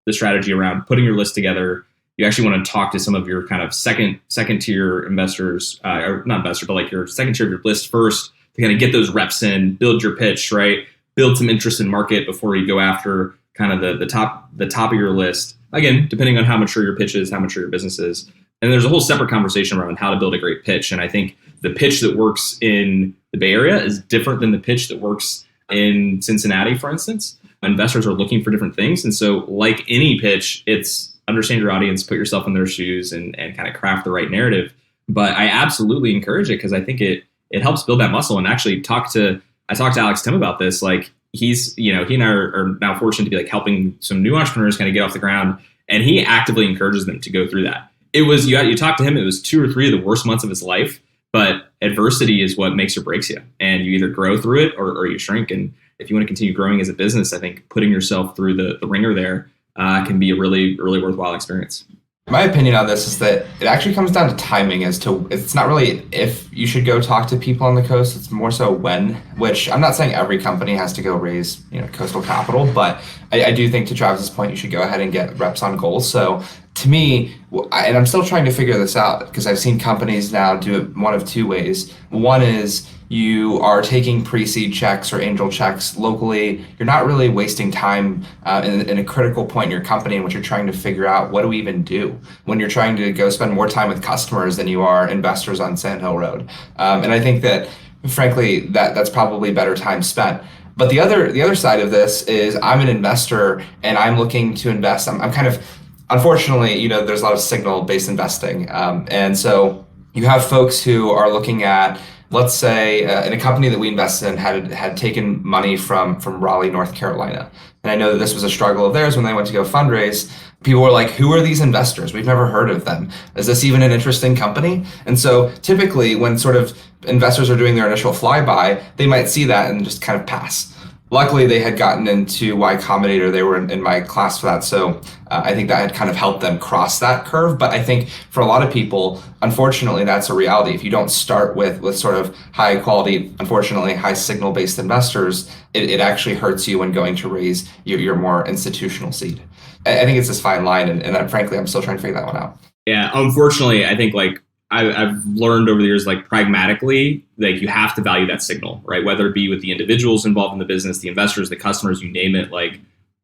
the strategy around putting your list together. You actually want to talk to some of your kind of second tier investors, or not investor, but like your second tier of your list first to kind of get those reps in, build your pitch, right? Build some interest in market before you go after kind of the top of your list. Again, depending on how mature your pitch is, how mature your business is. And there's a whole separate conversation around how to build a great pitch. And I think the pitch that works in the Bay Area is different than the pitch that works in Cincinnati, for instance. Investors are looking for different things. And so like any pitch, it's understand your audience, put yourself in their shoes and kind of craft the right narrative. But I absolutely encourage it because I think it helps build that muscle. And actually I talked to Alex Tim about this. Like he and I are now fortunate to be like helping some new entrepreneurs kind of get off the ground. And he actively encourages them to go through that. It was, you talk to him, it was 2 or 3 of the worst months of his life, but adversity is what makes or breaks you. And you either grow through it or you shrink. And if you want to continue growing as a business, I think putting yourself through the ringer there can be a really, really worthwhile experience. My opinion on this is that it actually comes down to timing as to, it's not really if you should go talk to people on the coast, it's more so when, which I'm not saying every company has to go raise, coastal capital, but I do think to Travis's point, you should go ahead and get reps on goals. So to me, and I'm still trying to figure this out because I've seen companies now do it one of 2 ways. One is you are taking pre-seed checks or angel checks locally. You're not really wasting time in a critical point in your company in which you're trying to figure out what do we even do when you're trying to go spend more time with customers than you are investors on Sand Hill Road. And I think that, frankly, that's probably better time spent. But the other side of this is I'm an investor and I'm looking to invest. I'm kind of, unfortunately, there's a lot of signal-based investing. And so you have folks who are looking at, let's say, in a company that we invested in had taken money from Raleigh, North Carolina. And I know that this was a struggle of theirs when they went to go fundraise. People were like, who are these investors? We've never heard of them. Is this even an interesting company? And so typically when sort of investors are doing their initial flyby, they might see that and just kind of pass. Luckily, they had gotten into Y Combinator. They were in my class for that. So I think that had kind of helped them cross that curve. But I think for a lot of people, unfortunately, that's a reality. If you don't start with sort of high quality, unfortunately, high signal based investors, it actually hurts you when going to raise your more institutional seed. I think it's this fine line. And frankly, I'm still trying to figure that one out. Yeah, unfortunately, I think I've learned over the years, pragmatically, you have to value that signal, right? Whether it be with the individuals involved in the business, the investors, the customers, you name it,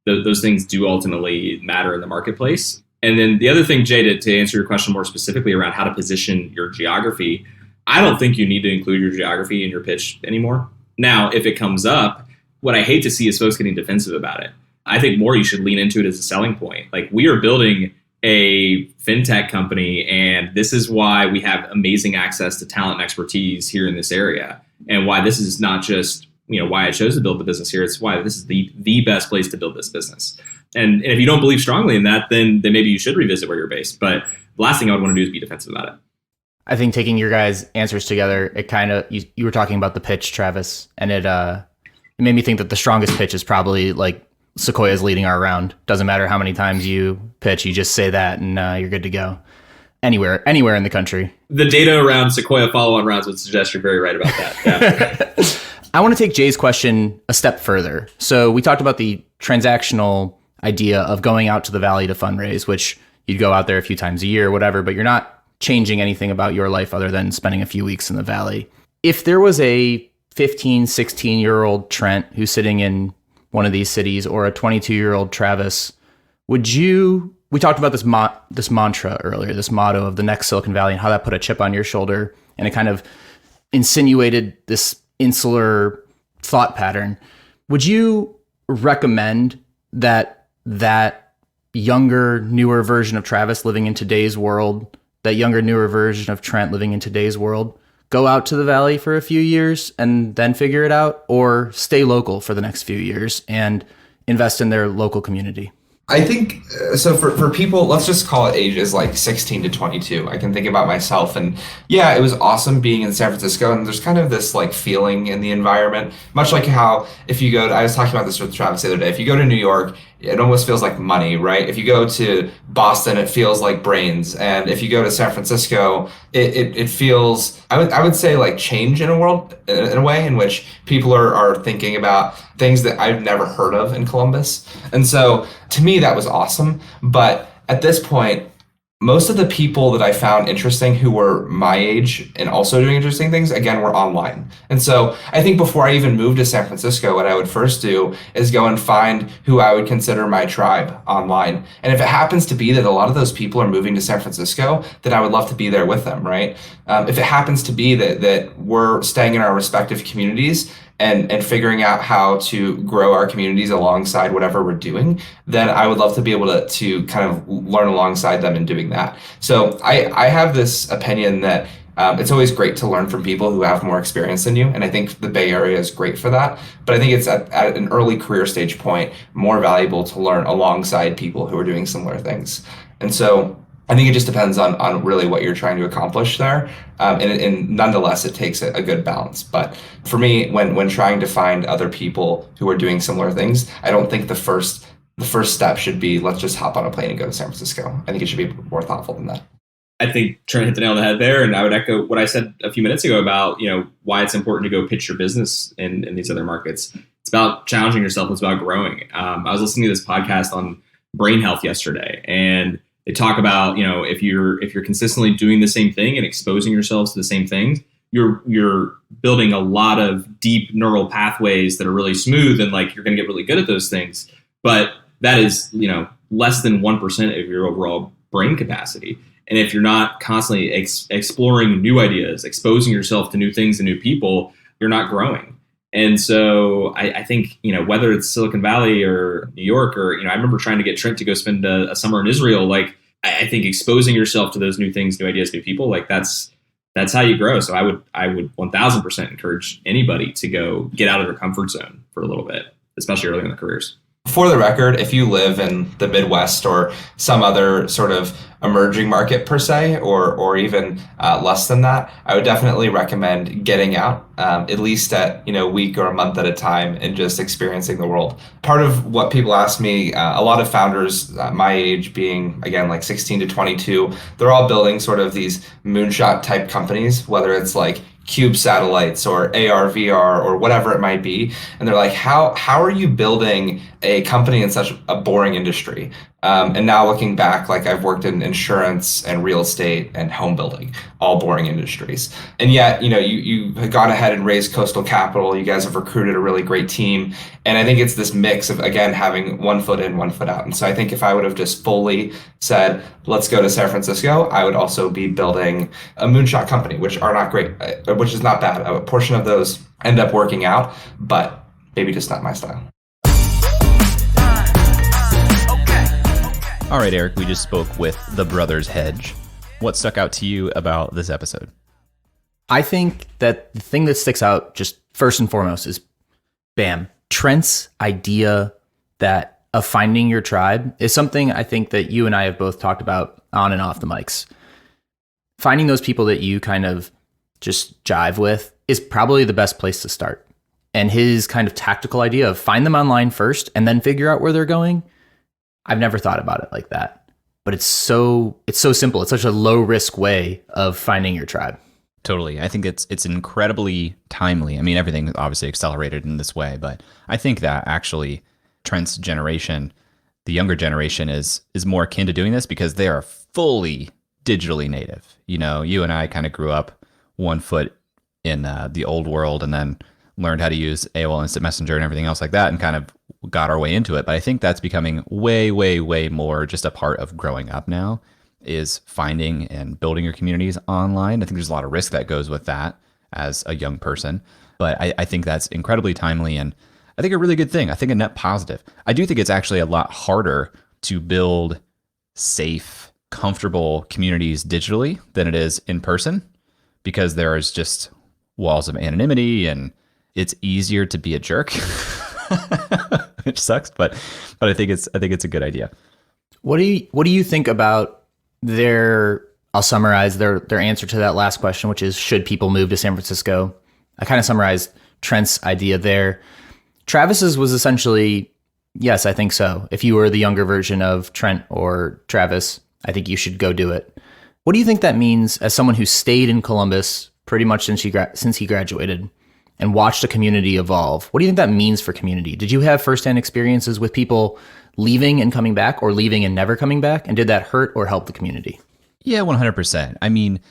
those things do ultimately matter in the marketplace. And then the other thing, Jay, to answer your question more specifically around how to position your geography, I don't think you need to include your geography in your pitch anymore. Now, if it comes up, what I hate to see is folks getting defensive about it. I think more you should lean into it as a selling point. We are building a fintech company, and this is why we have amazing access to talent and expertise here in this area, and why this is not just why I chose to build the business here. It's why this is the best place to build this business. And if you don't believe strongly in that, then maybe you should revisit where you're based. But the last thing I would want to do is be defensive about it. I think taking your guys' answers together, it kind of you were talking about the pitch, Travis, and it made me think that the strongest pitch is probably Sequoia's leading our round. Doesn't matter how many times you pitch, you just say that and you're good to go. Anywhere in the country. The data around Sequoia follow-on rounds would suggest you're very right about that. Yeah. I want to take Jay's question a step further. So we talked about the transactional idea of going out to the Valley to fundraise, which you'd go out there a few times a year, whatever, but you're not changing anything about your life other than spending a few weeks in the Valley. If there was a 15, 16-year-old Trent who's sitting in one of these cities, or a 22-year-old Travis, we talked about this mantra earlier, this motto of the next Silicon Valley, and how that put a chip on your shoulder, and it kind of insinuated this insular thought pattern. Would you recommend that younger, newer version of Travis living in today's world, that younger, newer version of Trent living in today's world, go out to the Valley for a few years and then figure it out, or stay local for the next few years and invest in their local community? I think so for people, let's just call it ages like 16 to 22. I can think about myself and yeah, it was awesome being in San Francisco and there's kind of this like feeling in the environment, much like how if you go to, I was talking about this with Travis the other day, if you go to New York, it almost feels like money, right? If you go to Boston, it feels like brains. And if you go to San Francisco, it feels, I would say like change in a world, in a way in which people are thinking about things that I've never heard of in Columbus. And so to me, that was awesome. But at this point, most of the people that I found interesting who were my age and also doing interesting things, again, were online. And so I think before I even moved to San Francisco, what I would first do is go and find who I would consider my tribe online. And if it happens to be that a lot of those people are moving to San Francisco, then I would love to be there with them, right? If it happens to be that we're staying in our respective communities, and figuring out how to grow our communities alongside whatever we're doing, then I would love to be able to kind of learn alongside them in doing that. So I have this opinion that it's always great to learn from people who have more experience than you. And I think the Bay Area is great for that. But I think it's at an early career stage point, more valuable to learn alongside people who are doing similar things. And so I think it just depends on really what you're trying to accomplish there. And nonetheless, it takes a good balance. But for me, when trying to find other people who are doing similar things, I don't think the first step should be, let's just hop on a plane and go to San Francisco. I think it should be more thoughtful than that. I think Trent hit the nail on the head there. And I would echo what I said a few minutes ago about, why it's important to go pitch your business in these other markets. It's about challenging yourself. It's about growing. I was listening to this podcast on brain health yesterday, and they talk about, if you're consistently doing the same thing and exposing yourselves to the same things, you're building a lot of deep neural pathways that are really smooth, and like you're going to get really good at those things. But that is, less than 1% of your overall brain capacity. And if you're not constantly exploring new ideas, exposing yourself to new things and new people, you're not growing. And so I think, whether it's Silicon Valley or New York, or, I remember trying to get Trent to go spend a summer in Israel. Like, I think exposing yourself to those new things, new ideas, new people, like that's how you grow. So I would 1000% encourage anybody to go get out of their comfort zone for a little bit, especially early in their careers. For the record, if you live in the Midwest or some other sort of emerging market per se, or even less than that, I would definitely recommend getting out, at least at a week or a month at a time, and just experiencing the world. Part of what people ask me, a lot of founders my age, being again like 16 to 22, they're all building sort of these moonshot type companies, whether it's like Cube satellites or AR, VR, or whatever it might be. And they're like, how are you building a company in such a boring industry? And now looking back, like I've worked in insurance and real estate and home building, all boring industries. And yet, you have gone ahead and raised Coastal Capital. You guys have recruited a really great team. And I think it's this mix of, again, having one foot in, one foot out. And so I think if I would have just fully said, let's go to San Francisco, I would also be building a moonshot company, which are not great, which is not bad. A portion of those end up working out, but maybe just not my style. All right, Eric, we just spoke with the brothers Hedge. What stuck out to you about this episode? I think that the thing that sticks out just first and foremost is, bam, Trent's idea of finding your tribe is something I think that you and I have both talked about on and off the mics. Finding those people that you kind of just jive with is probably the best place to start. And his kind of tactical idea of find them online first and then figure out where they're going, I've never thought about it like that. But it's so simple. It's such a low risk way of finding your tribe. Totally. I think it's incredibly timely. I mean, everything is obviously accelerated in this way, but I think that actually Trent's generation, the younger generation, is more akin to doing this because they are fully digitally native. You and I kind of grew up one foot in the old world and then learned how to use AOL Instant Messenger and everything else like that and kind of got our way into it. But I think that's becoming way, way, way more just a part of growing up now, is finding and building your communities online. I think there's a lot of risk that goes with that as a young person, but I think that's incredibly timely and I think a really good thing. I think a net positive. I do think it's actually a lot harder to build safe, comfortable communities digitally than it is in person, because there's just walls of anonymity and it's easier to be a jerk. which sucks, but I think it's a good idea. What do you think about I'll summarize their answer to that last question, which is, should people move to San Francisco? I kind of summarized Trent's idea there. Travis's was essentially, yes, I think so. If you were the younger version of Trent or Travis, I think you should go do it. What do you think that means as someone who stayed in Columbus pretty much since he graduated and watched a community evolve? What do you think that means for community? Did you have firsthand experiences with people leaving and coming back, or leaving and never coming back? And did that hurt or help the community? Yeah, 100%. I mean,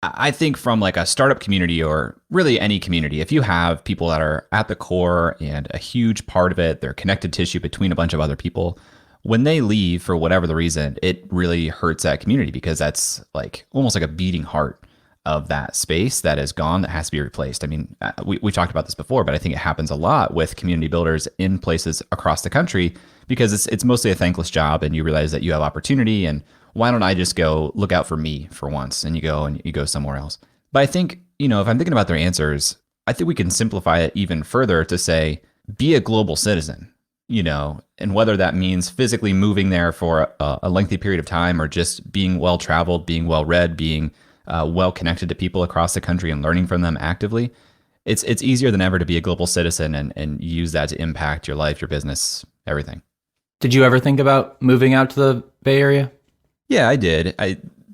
I think from like a startup community, or really any community, if you have people that are at the core and a huge part of it, they're connected tissue between a bunch of other people, when they leave for whatever the reason, it really hurts that community, because that's like almost like a beating heart of that space that is gone, that has to be replaced. I mean, we talked about this before, but I think it happens a lot with community builders in places across the country, because it's mostly a thankless job, and you realize that you have opportunity, and why don't I just go look out for me for once, and you go somewhere else. But I think, if I'm thinking about their answers, I think we can simplify it even further to say, be a global citizen, and whether that means physically moving there for a lengthy period of time, or just being well-traveled, being well-read, being well-connected to people across the country and learning from them actively. It's easier than ever to be a global citizen and use that to impact your life, your business, everything. Did you ever think about moving out to the Bay Area? Yeah, I did.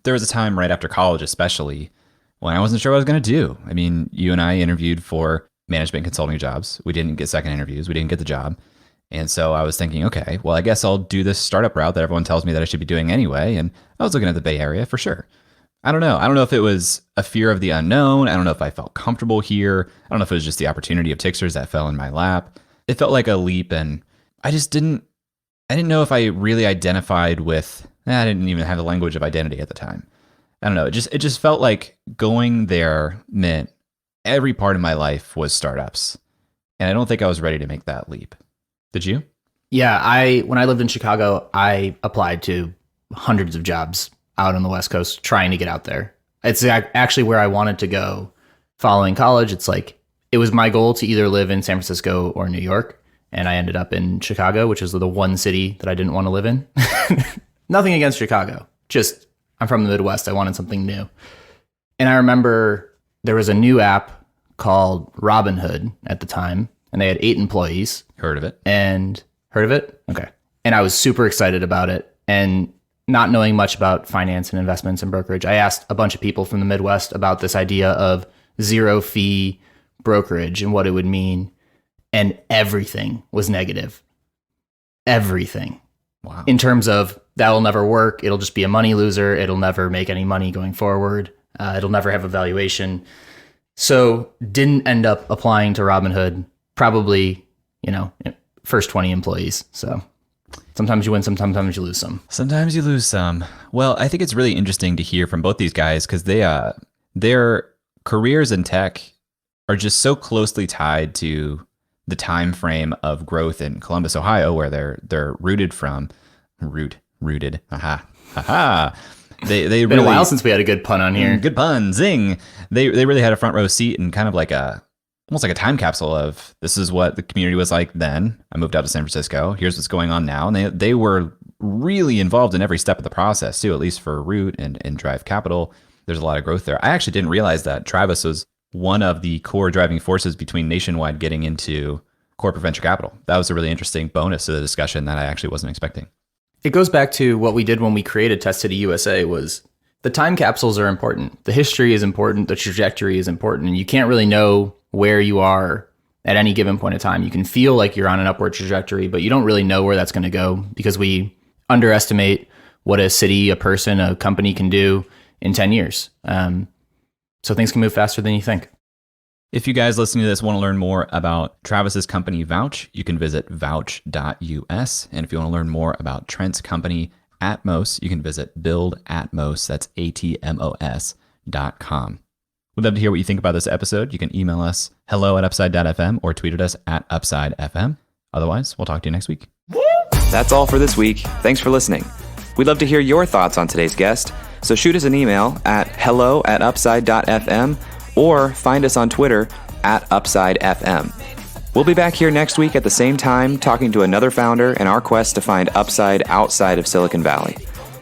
There was a time right after college, especially, when I wasn't sure what I was going to do. I mean, you and I interviewed for management consulting jobs. We didn't get second interviews. We didn't get the job. And so I was thinking, okay, well, I guess I'll do this startup route that everyone tells me that I should be doing anyway. And I was looking at the Bay Area for sure. I don't know. I don't know if it was a fear of the unknown. I don't know if I felt comfortable here. I don't know if it was just the opportunity of Tixers that fell in my lap. It felt like a leap, and I didn't know if I really identified with, I didn't even have the language of identity at the time. I don't know. It just felt like going there meant every part of my life was startups. And I don't think I was ready to make that leap. Did you? Yeah, when I lived in Chicago, I applied to hundreds of jobs out on the West Coast trying to get out there. It's actually where I wanted to go following college. It's like, it was my goal to either live in San Francisco or New York. And I ended up in Chicago, which is the one city that I didn't want to live in. Nothing against Chicago. Just, I'm from the Midwest. I wanted something new. And I remember there was a new app called Robinhood at the time, and they had 8 employees. Heard of it? Heard of it? Okay. And I was super excited about it. And not knowing much about finance and investments and brokerage, I asked a bunch of people from the Midwest about this idea of zero fee brokerage and what it would mean. And everything was negative. Everything. Wow. In terms of, that'll never work. It'll just be a money loser. It'll never make any money going forward. It'll never have a valuation. So didn't end up applying to Robinhood. Probably, first 20 employees. So sometimes you win some, sometimes you lose some. Sometimes you lose some. Well, I think it's really interesting to hear from both these guys, because their careers in tech are just so closely tied to the time frame of growth in Columbus, Ohio, where they're rooted from. Rooted. Aha. They been really, a while since we had a good pun on here. Good pun, zing. They really had a front row seat, and kind of like almost like a time capsule of, this is what the community was like then. I moved out to San Francisco. Here's what's going on now. And they were really involved in every step of the process too, at least for Root and Drive Capital. There's a lot of growth there. I actually didn't realize that Travis was one of the core driving forces between Nationwide getting into corporate venture capital. That was a really interesting bonus to the discussion that I actually wasn't expecting. It goes back to what we did when we created Test City USA. Was the time capsules are important. The history is important. The trajectory is important. And you can't really know where you are at any given point of time. You can feel like you're on an upward trajectory, but you don't really know where that's going to go, because we underestimate what a city, a person, a company can do in 10 years. So things can move faster than you think. If you guys listening to this want to learn more about Travis's company, Vouch, you can visit vouch.us. And if you want to learn more about Trent's company, Atmos, you can visit buildatmos, that's ATMOS.com. We'd love to hear what you think about this episode. You can email us hello@upside.fm or tweet at us @upsidefm. Otherwise, we'll talk to you next week. That's all for this week. Thanks for listening. We'd love to hear your thoughts on today's guest, so shoot us an email at hello@upside.fm or find us on Twitter @UpsideFM. We'll be back here next week at the same time talking to another founder in our quest to find upside outside of Silicon Valley.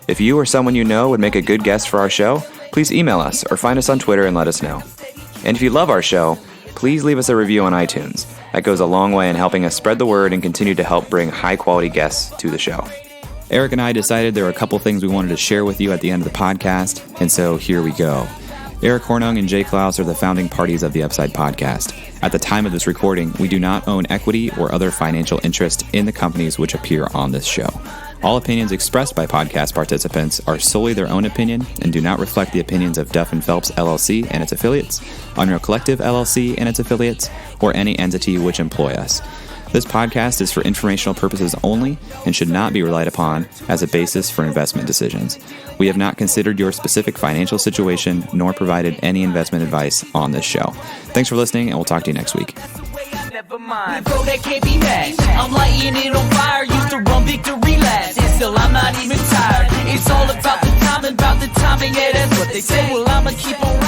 If you or someone you know would make a good guest for our show, please email us or find us on Twitter and let us know. And if you love our show, please leave us a review on iTunes. That goes a long way in helping us spread the word and continue to help bring high-quality guests to the show. Eric and I decided there were a couple things we wanted to share with you at the end of the podcast, and so here we go. Eric Hornung and Jay Klaus are the founding parties of the Upside podcast. At the time of this recording, we do not own equity or other financial interest in the companies which appear on this show. All opinions expressed by podcast participants are solely their own opinion and do not reflect the opinions of Duff & Phelps LLC and its affiliates, Unreal Collective LLC and its affiliates, or any entity which employ us. This podcast is for informational purposes only and should not be relied upon as a basis for investment decisions. We have not considered your specific financial situation nor provided any investment advice on this show. Thanks for listening, and we'll talk to you next week. Never mind, bro, that can't be matched. I'm lighting it on fire, used to run victory laps, and still I'm not even tired. It's all about the timing, yeah, that's what they say. Well, I'ma keep on